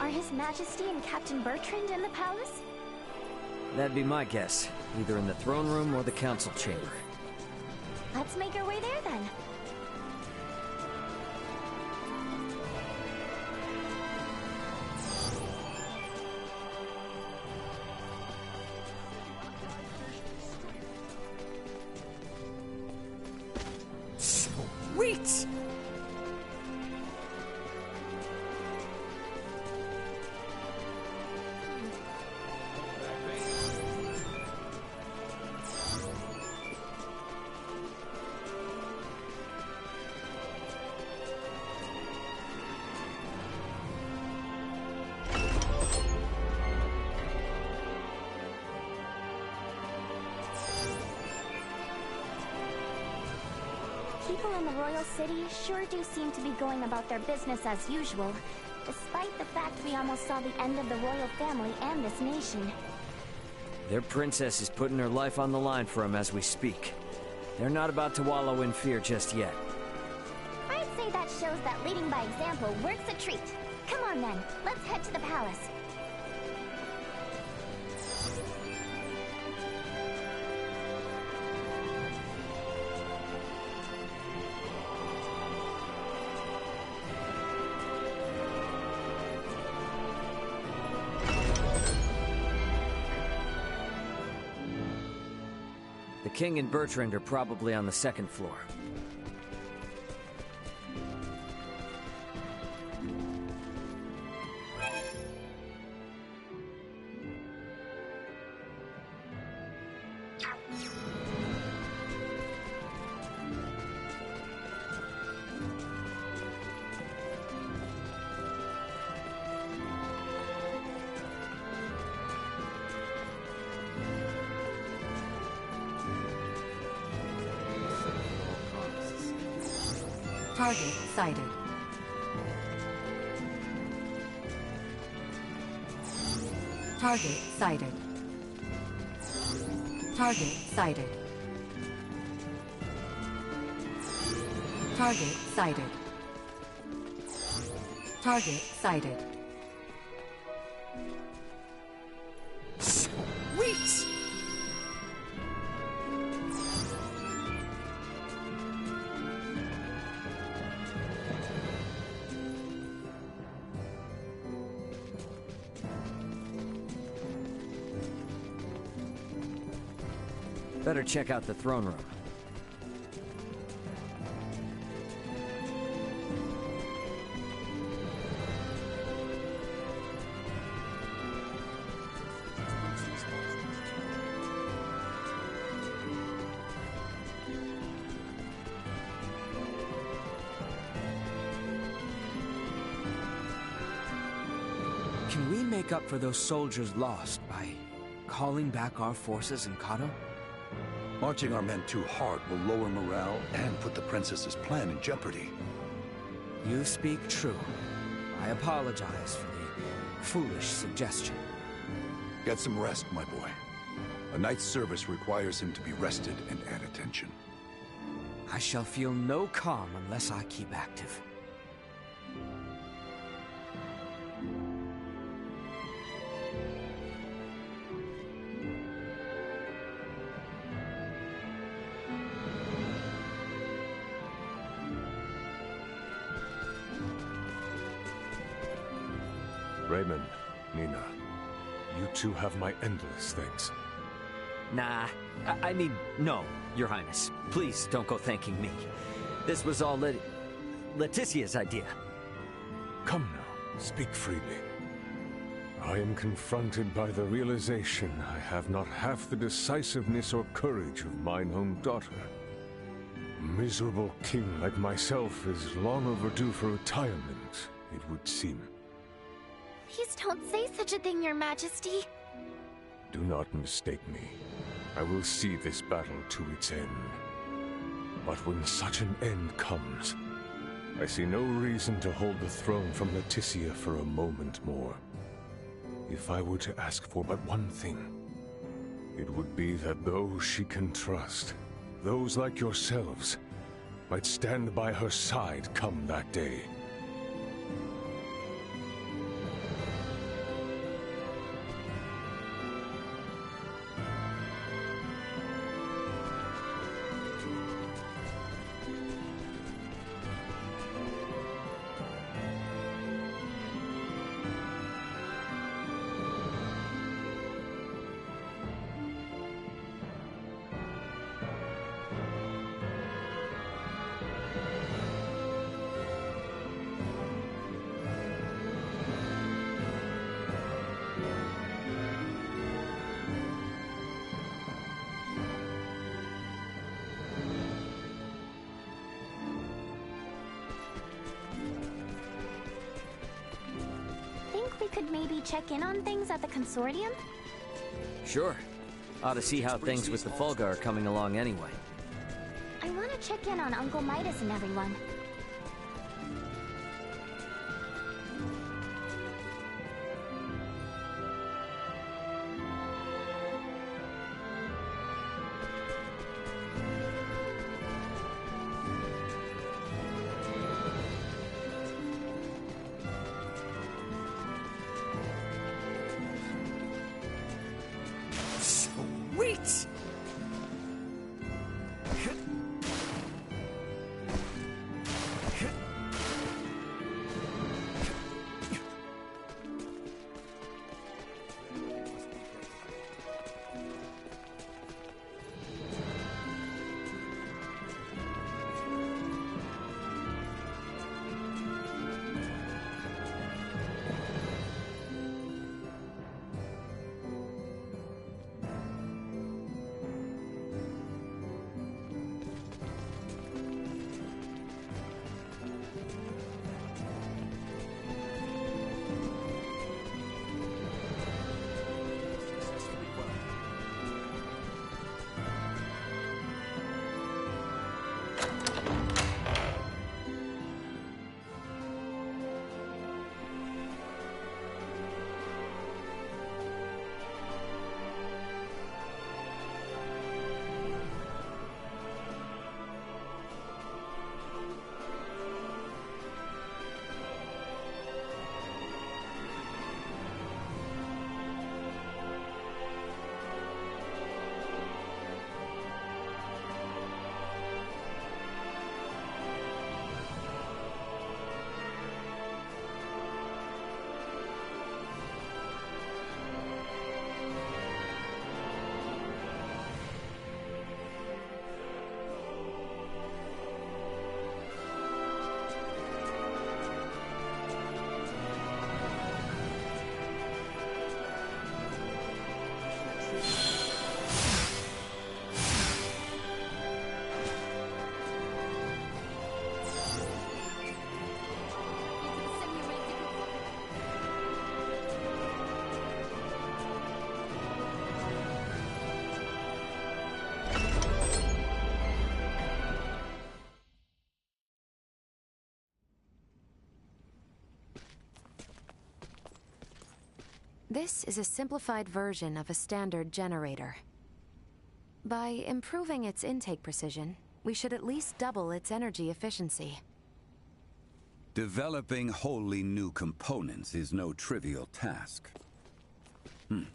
Are His Majesty and Captain Bertrand in the palace? That'd be my guess. Either in the throne room or the council chamber. Let's make our way there then. Sweet! People in the Royal City sure do seem to be going about their business as usual, despite the fact we almost saw the end of the royal family and this nation. Their princess is putting her life on the line for him as we speak. They're not about to wallow in fear just yet. I'd say that shows that leading by example works a treat. Come on then, let's head to the palace. The king and Bertrand are probably on the second floor. Target sighted. Target sighted. Target sighted. Target sighted. Target sighted. Sweet! Better check out the throne room. Can we make up for those soldiers lost by calling back our forces in Kato? Marching our men too hard will lower morale and put the princess's plan in jeopardy. You speak true. I apologize for the foolish suggestion. Get some rest, my boy. A night's service requires him to be rested and at attention. I shall feel no calm unless I keep active. Raymond, Nina, you two have my endless thanks. Nah, I mean, no, Your Highness. Please don't go thanking me. This was all Leticia's idea. Come now, speak freely. I am confronted by the realization I have not half the decisiveness or courage of mine own daughter. A miserable king like myself is long overdue for retirement, it would seem. Please don't say such a thing, Your Majesty. Do not mistake me. I will see this battle to its end. But when such an end comes, I see no reason to hold the throne from Leticia for a moment more. If I were to ask for but one thing, it would be that those she can trust, those like yourselves, might stand by her side come that day. We could maybe check in on things at the consortium? Sure. Ought to see how things with the Fulga are coming along anyway. I want to check in on Uncle Midas and everyone. Sweet! This is a simplified version of a standard generator. By improving its intake precision, we should at least double its energy efficiency. Developing wholly new components is no trivial task. I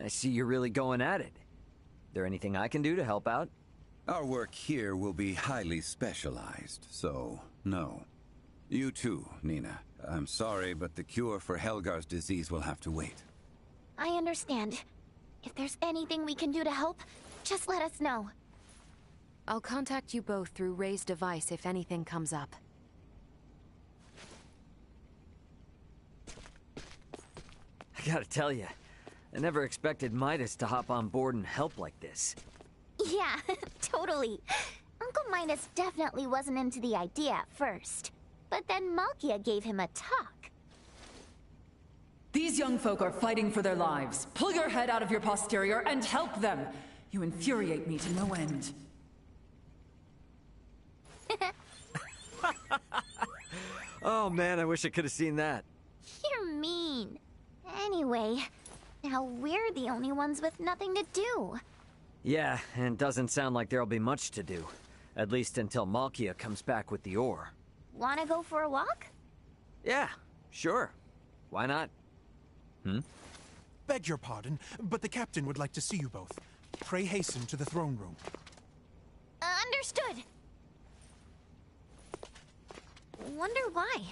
see you're really going at it. There anything I can do to help out? Our work here will be highly specialized, so no. You too, Nina. I'm sorry, but the cure for Helgar's disease will have to wait. I understand. If there's anything we can do to help, just let us know. I'll contact you both through Ray's device if anything comes up. I gotta tell you, I never expected Midas to hop on board and help like this. Yeah, totally. Uncle Midas definitely wasn't into the idea at first. But then Malkia gave him a talk. These young folk are fighting for their lives. Pull your head out of your posterior and help them. You infuriate me to no end. Oh man, I wish I could have seen that. You're mean. Anyway, now we're the only ones with nothing to do. Yeah, and it doesn't sound like there'll be much to do. At least until Malkia comes back with the ore. Wanna go for a walk? Yeah, sure. Why not? Beg your pardon, but the captain would like to see you both. Pray hasten to the throne room. Understood. Wonder why.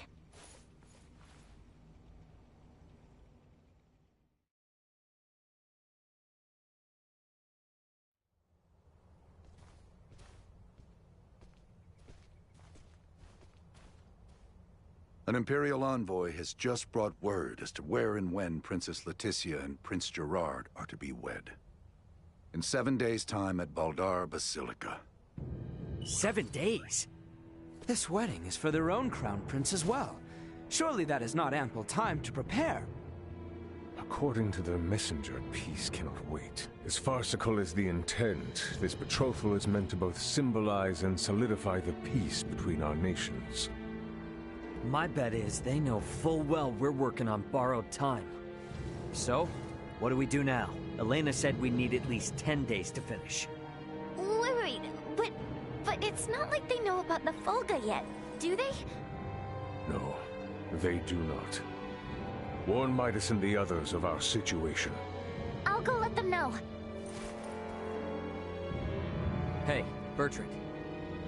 An Imperial envoy has just brought word as to where and when Princess Leticia and Prince Gerard are to be wed. In 7 days' time at Baldar Basilica. 7 days? This wedding is for their own crown prince as well. Surely that is not ample time to prepare. According to the messenger, peace cannot wait. As farcical as the intent, this betrothal is meant to both symbolize and solidify the peace between our nations. My bet is they know full well we're working on borrowed time. So, what do we do now? Elena said we need at least 10 days to finish. Wait, but it's not like they know about the Fulga yet, do they? No, they do not. Warn Midas and the others of our situation. I'll go let them know. Hey, Bertrand.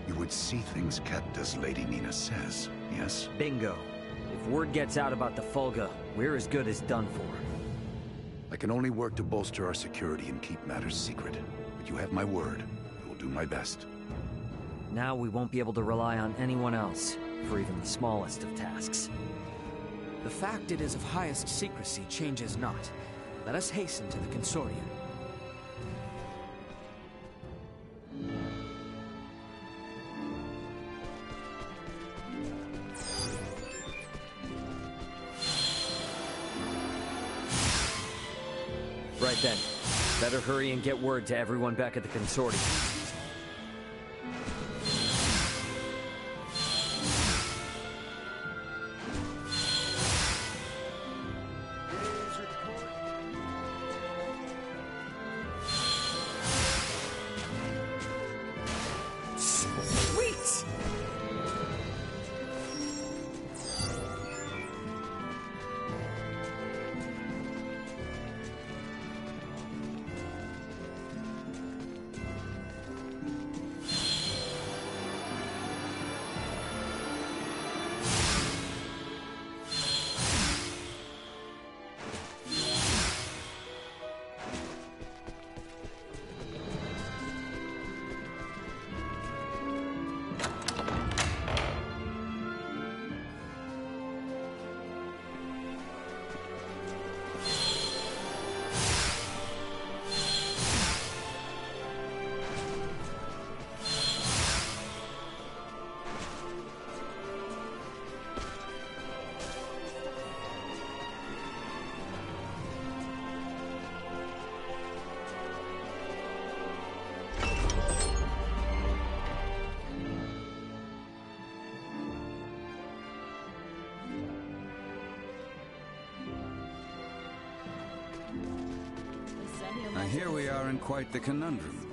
You would see things kept as Lady Nina says, yes? Bingo. If word gets out about the Fulga, we're as good as done for. I can only work to bolster our security and keep matters secret. But you have my word. I will do my best. Now we won't be able to rely on anyone else, for even the smallest of tasks. The fact it is of highest secrecy changes not. Let us hasten to the Consortium. Right then. Better hurry and get word to everyone back at the Consortium. Here we are in quite the conundrum.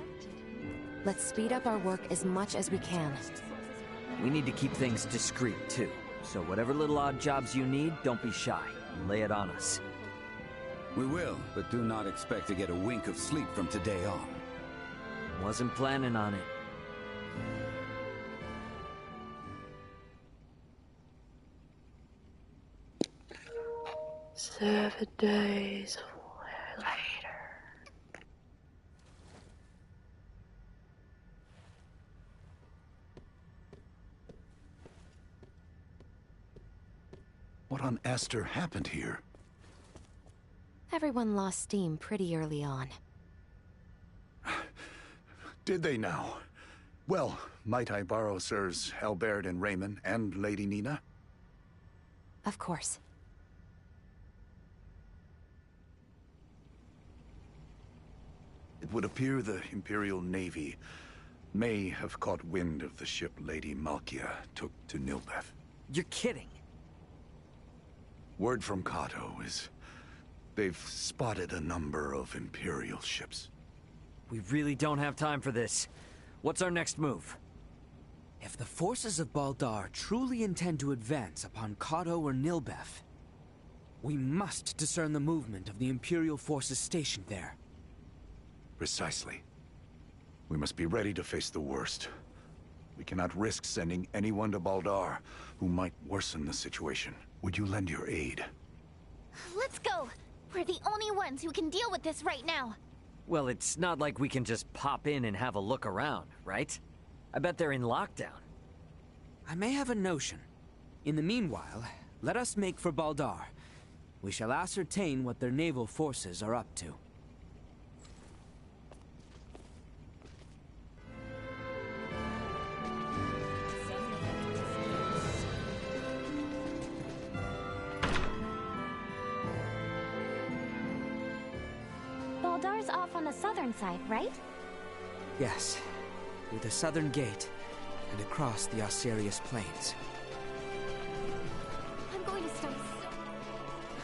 Let's speed up our work as much as we can. We need to keep things discreet, too. So whatever little odd jobs you need, don't be shy. Lay it on us. We will, but do not expect to get a wink of sleep from today on. Wasn't planning on it. 7 days later. What on Aster happened here? Everyone lost steam pretty early on. Did they now? Well, might I borrow Sirs Albert and Raymond and Lady Nina? Of course. It would appear the Imperial Navy may have caught wind of the ship Lady Malkia took to Nilbeth. You're kidding. Word from Kato is they've spotted a number of Imperial ships. We really don't have time for this. What's our next move? If the forces of Baldar truly intend to advance upon Kato or Nilbeth, we must discern the movement of the Imperial forces stationed there. Precisely. We must be ready to face the worst. We cannot risk sending anyone to Baldar who might worsen the situation. Would you lend your aid? Let's go! We're the only ones who can deal with this right now. Well, it's not like we can just pop in and have a look around, right? I bet they're in lockdown. I may have a notion. In the meanwhile, let us make for Baldar. We shall ascertain what their naval forces are up to. Baldar's off on the southern side, right? Yes, through the southern gate and across the Osirius Plains. I'm going to start.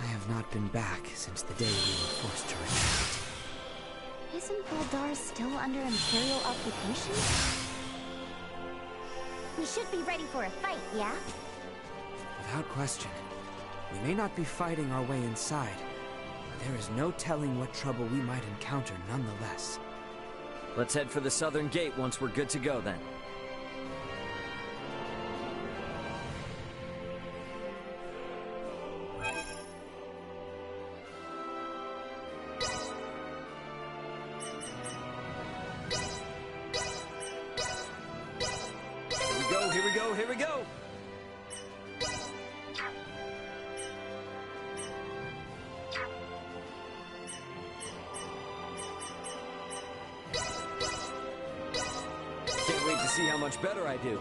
I have not been back since the day we were forced to retreat. Isn't Baldar still under Imperial occupation? We should be ready for a fight, yeah? Without question. We may not be fighting our way inside, but there is no telling what trouble we might encounter nonetheless. Let's head for the southern gate once we're good to go then. Here we go! Can't wait to see how much better I do.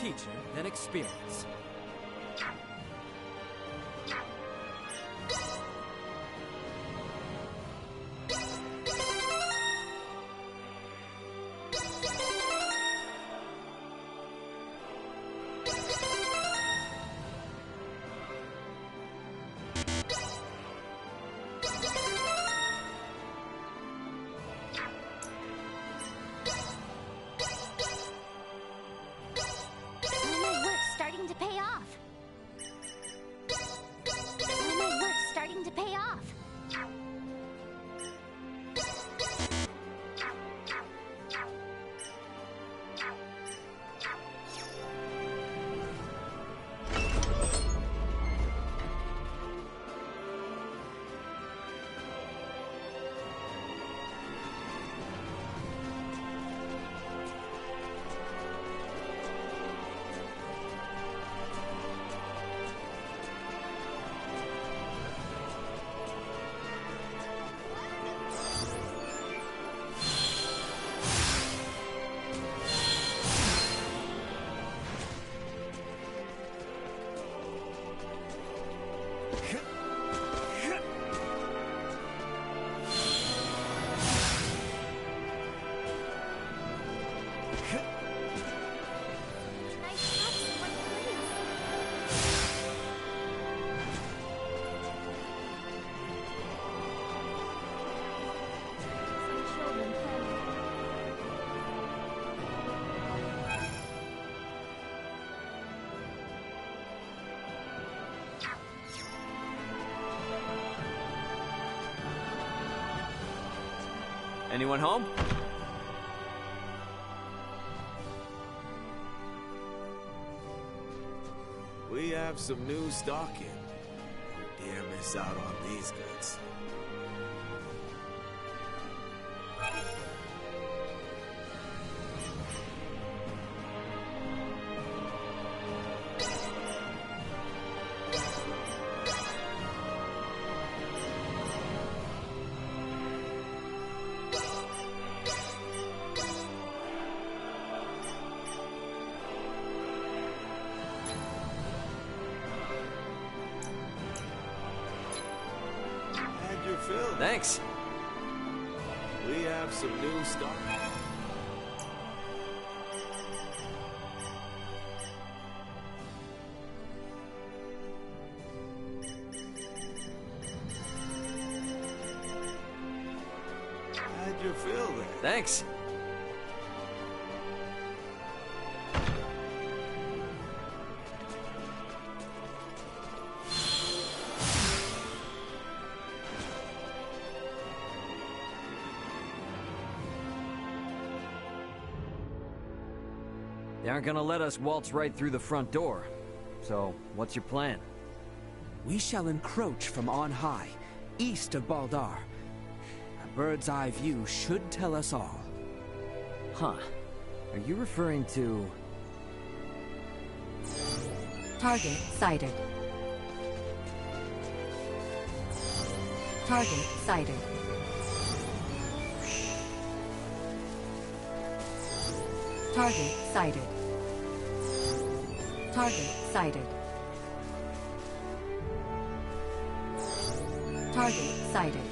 Teacher than experience. Anyone home? We have some new stock in. We dare miss out on these goods. Thanks. We have some new stock. How'd you feel there? Thanks. They aren't gonna let us waltz right through the front door. So, what's your plan? We shall encroach from on high, east of Baldar. A bird's eye view should tell us all. Huh. Are you referring to... Target sighted. Target sighted. Target sighted. Target sighted. Target sighted.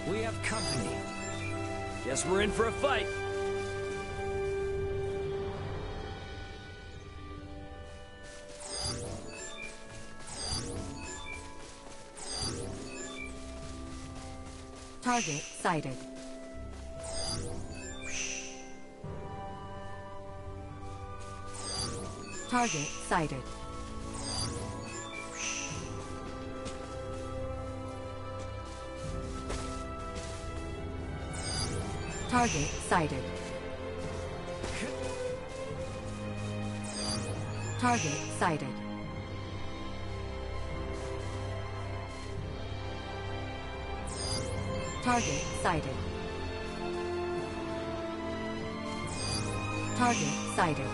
We have company. Guess we're in for a fight. Target sighted. Target sighted. Target sighted. Target sighted. Target sighted. Target sighted.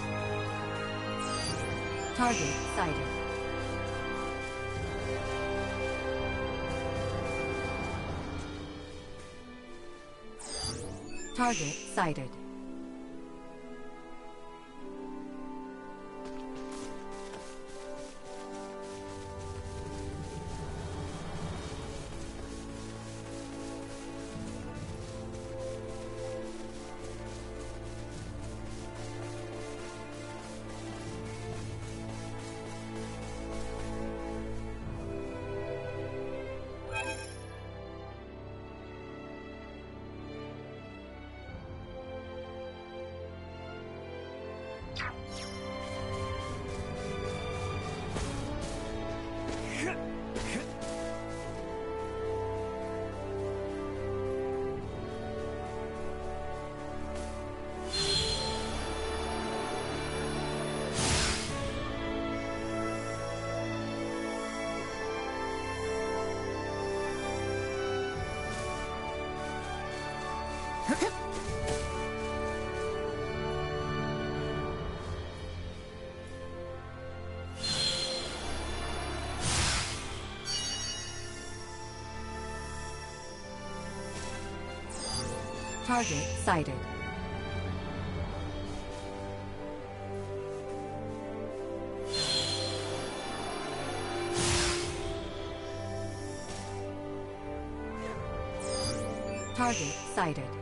Target sighted. Target sighted. Target sighted. Target sighted.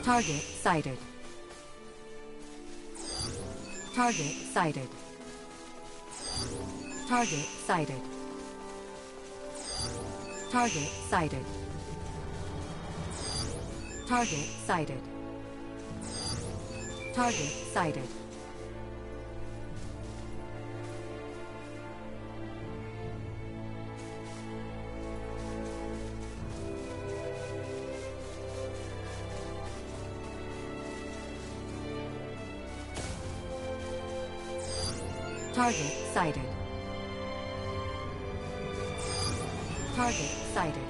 Target sighted. Target sighted. Target sighted. Target sighted. Target sighted. Target sighted. Target sighted. Target sighted.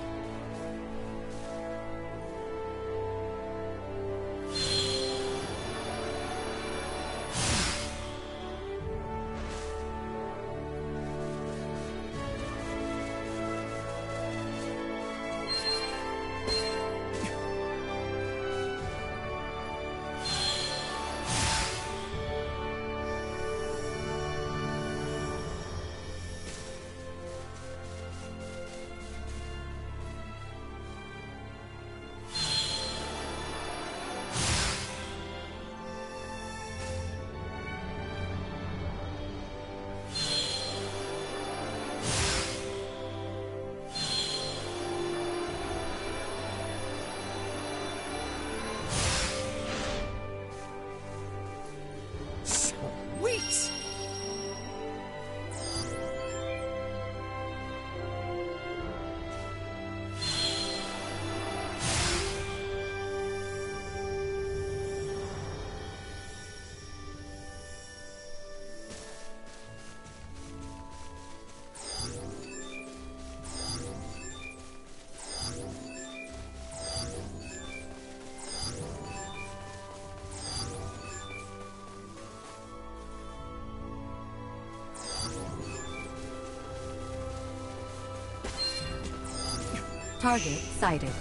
Target sighted.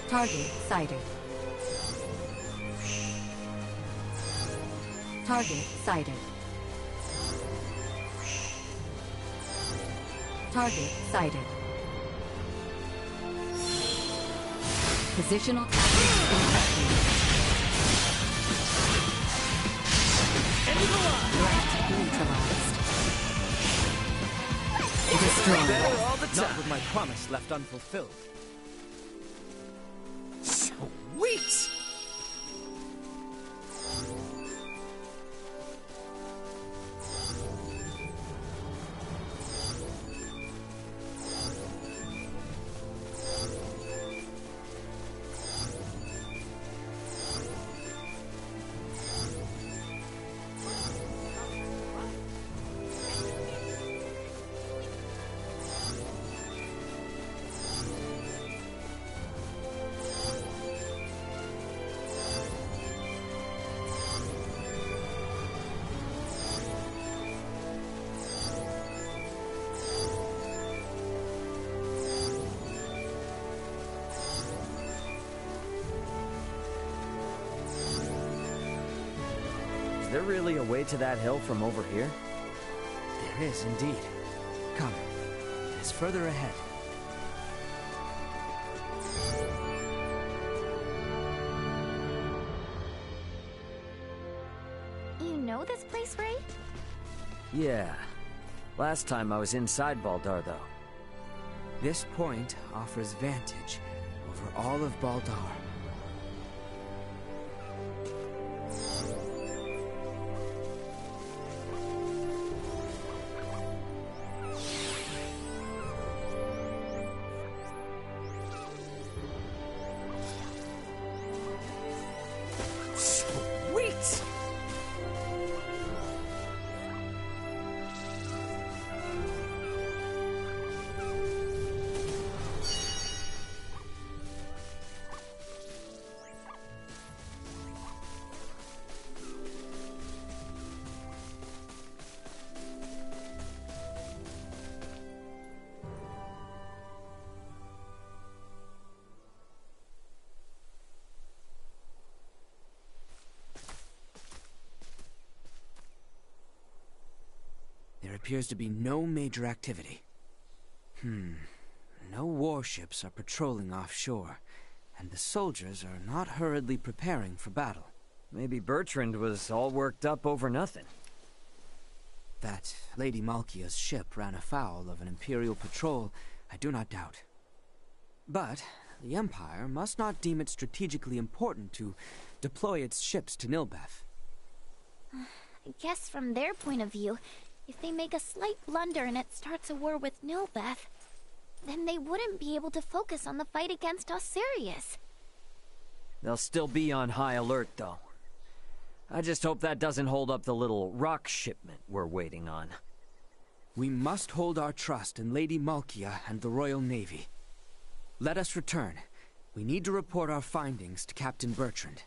Target sighted. Target sighted. Target sighted. Positional tactics neutralized. Destroyed. Better all the time. Not with my promise left unfulfilled. Sweet! Is there really a way to that hill from over here? There is indeed. Come, it is further ahead. You know this place, Ray? Yeah. Last time I was inside Baldar, though. This point offers vantage over all of Baldar. Sweet! There appears to be no major activity. No warships are patrolling offshore, and the soldiers are not hurriedly preparing for battle. Maybe Bertrand was all worked up over nothing. That Lady Malkia's ship ran afoul of an Imperial patrol, I do not doubt. But the Empire must not deem it strategically important to deploy its ships to Nilbeth. I guess from their point of view, if they make a slight blunder and it starts a war with Nilbeth, then they wouldn't be able to focus on the fight against Osirius. They'll still be on high alert, though. I just hope that doesn't hold up the little rock shipment we're waiting on. We must hold our trust in Lady Malkia and the Royal Navy. Let us return. We need to report our findings to Captain Bertrand.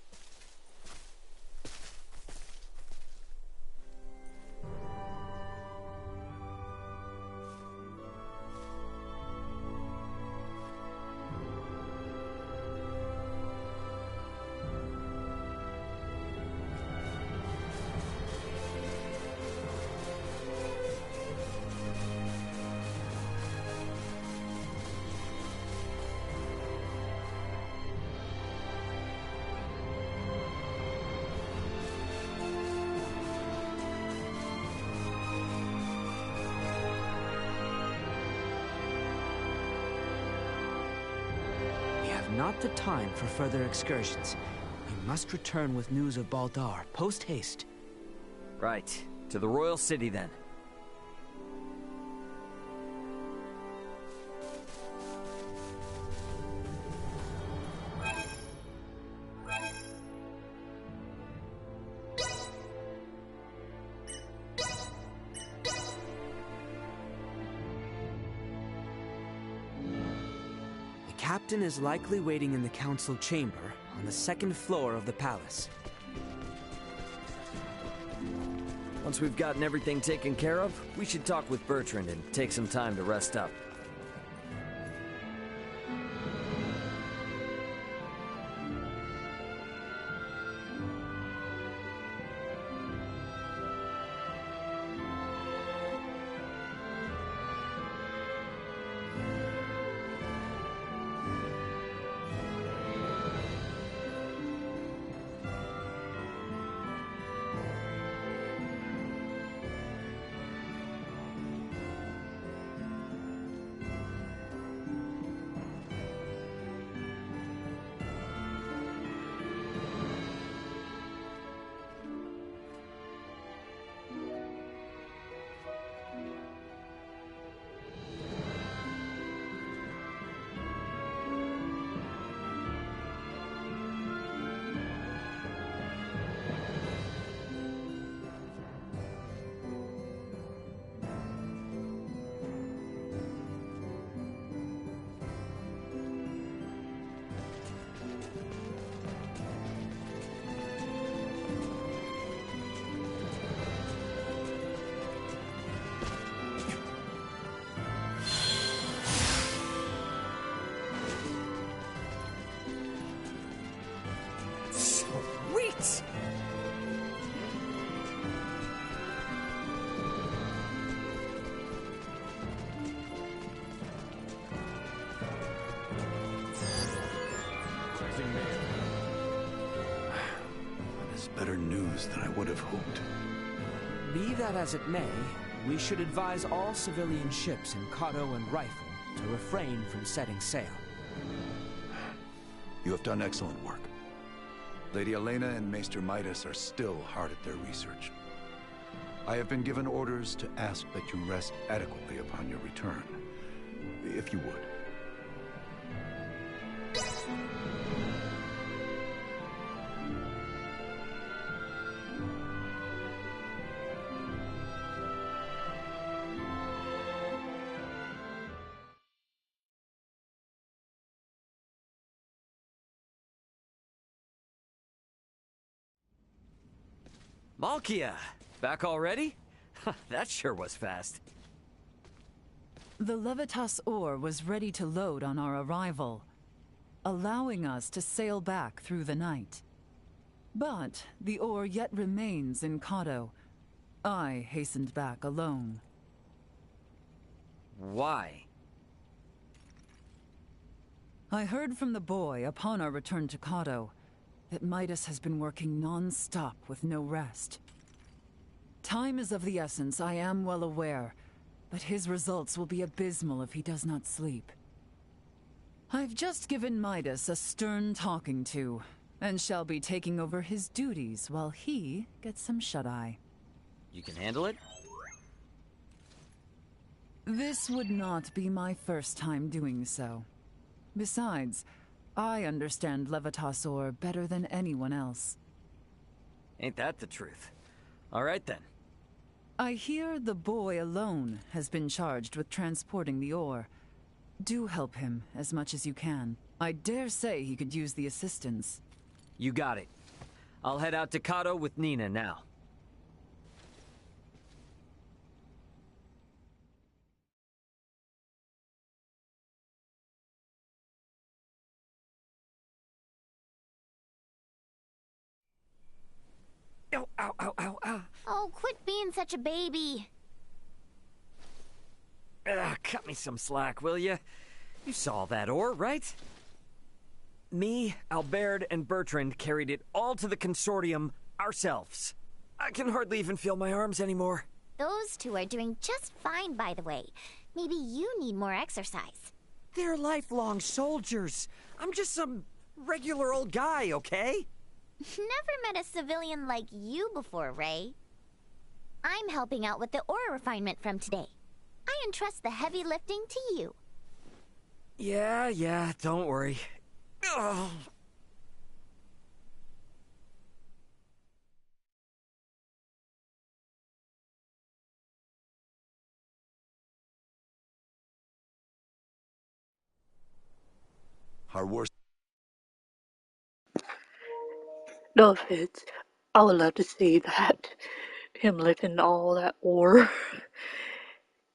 Not the time for further excursions. We must return with news of Baldar, post-haste. Right. To the Royal City, then. The captain is likely waiting in the council chamber on the second floor of the palace. Once we've gotten everything taken care of, we should talk with Bertrand and take some time to rest up. better news than I would have hoped. Be that as it may, we should advise all civilian ships in Kato and Rifle to refrain from setting sail. You have done excellent work. Lady Elena and Maester Midas are still hard at their research. I have been given orders to ask that you rest adequately upon your return, if you would. Malkia! Back already? That sure was fast. The Levitas ore was ready to load on our arrival, allowing us to sail back through the night. But the ore yet remains in Kato. I hastened back alone. Why? I heard from the boy upon our return to Kato that Midas has been working non-stop with no rest. Time is of the essence, I am well aware, but his results will be abysmal if he does not sleep. I've just given Midas a stern talking to, and shall be taking over his duties while he gets some shut-eye. You can handle it? This would not be my first time doing so. Besides, I understand Levitas ore better than anyone else. Ain't that the truth? All right then. I hear the boy alone has been charged with transporting the ore. Do help him as much as you can. I dare say he could use the assistance. You got it. I'll head out to Kato with Nina now. Ow, ow, ow, ow, ow. Oh, quit being such a baby. Cut me some slack, will ya? You saw that ore, right? Me, Albert, and Bertrand carried it all to the consortium ourselves. I can hardly even feel my arms anymore. Those two are doing just fine, by the way. Maybe you need more exercise. They're lifelong soldiers. I'm just some regular old guy, okay? Never met a civilian like you before, Ray. I'm helping out with the ore refinement from today. I entrust the heavy lifting to you. Yeah, don't worry. Ugh. Our worst... No offense. I would love to see that. Him lifting all that ore.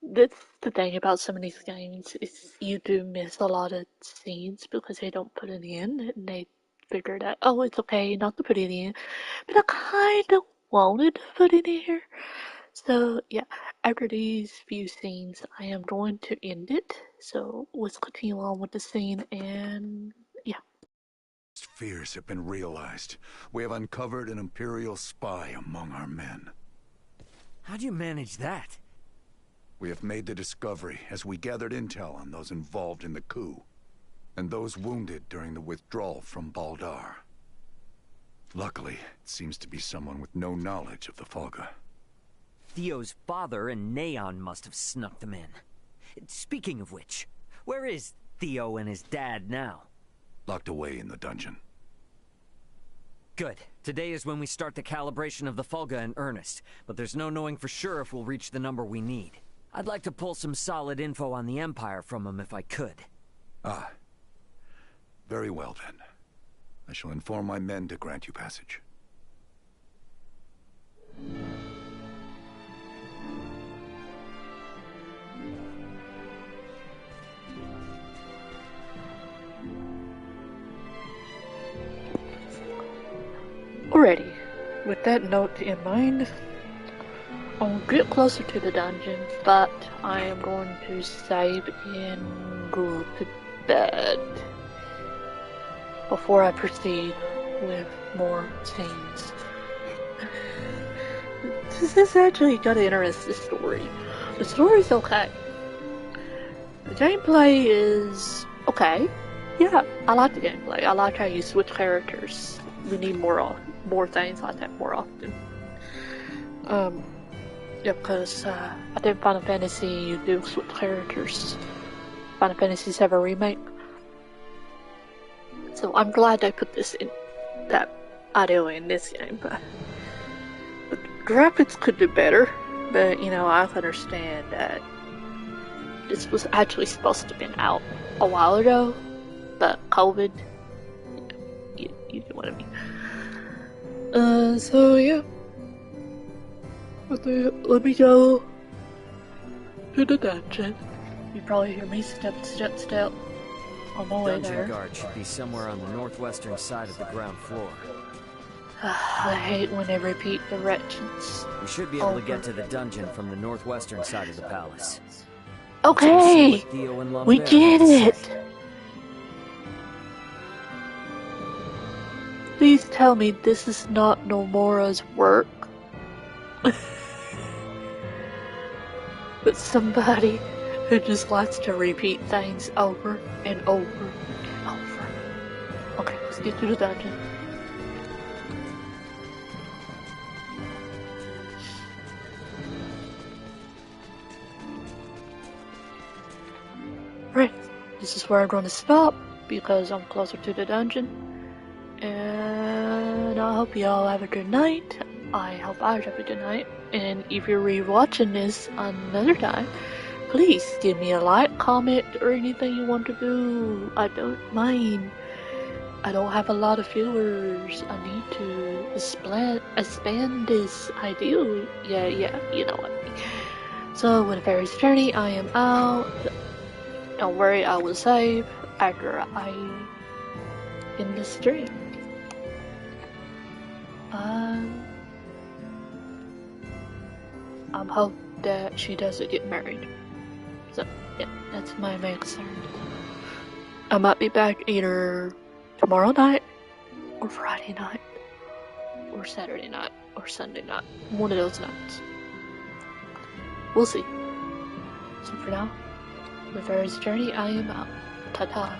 That's the thing about some of these games, is you do miss a lot of scenes because they don't put it in, and they figure that, oh, it's okay not to put it in. But I kind of wanted to put it in here. So, yeah, after these few scenes, I am going to end it. So, let's continue on with the scene, and yeah. Fears have been realized. We have uncovered an Imperial spy among our men. How do you manage that? We have made the discovery as we gathered intel on those involved in the coup, and those wounded during the withdrawal from Baldar. Luckily, it seems to be someone with no knowledge of the Folga. Theo's father and Neon must have snuck them in. Speaking of which, where is Theo and his dad now? Locked away in the dungeon. Good. Today is when we start the calibration of the Folga in earnest, but there's no knowing for sure if we'll reach the number we need. I'd like to pull some solid info on the Empire from him if I could. Ah. Very well then. I shall inform my men to grant you passage. Alrighty, with that note in mind, I'll get closer to the dungeon, but I am going to save and go to bed before I proceed with more scenes. This is actually got an interesting story. The story's okay. The gameplay is okay. Yeah, I like the gameplay. I like how you switch characters. We need more things like that more often. Yeah, because I think Final Fantasy, you do switch characters. Final Fantasy VII Remake. So I'm glad they put this in, that idea in this game, but the graphics could do better. But, you know, I understand that this was actually supposed to have been out a while ago, but COVID, you know what I mean. So yeah. Let me go to the dungeon. You probably hear me step on my way there. Dungeon guard should be somewhere on the northwestern side of the ground floor. I hate when they repeat directions. We should be able to get to the dungeon from the northwestern side of the palace. Okay, we get it. Please tell me this is not Nomura's work. But somebody who just likes to repeat things over and over and over. Okay, let's get to the dungeon. Right, this is where I'm going to stop because I'm closer to the dungeon. And I hope you all have a good night. I hope I have a good night. And if you're rewatching this another time, please give me a like, comment, or anything you want to do. I don't mind. I don't have a lot of viewers. I need to expand this idea. Yeah, you know what I mean. So, with Fairy's Journey, I am out. Don't worry, I will save after I end the stream. I hope that she doesn't get married. So, yeah, that's my main concern. I might be back either tomorrow night, or Friday night, or Saturday night, or Sunday night. One of those nights. We'll see. So for now, with Fairy's Journey, I am out. Ta-ta.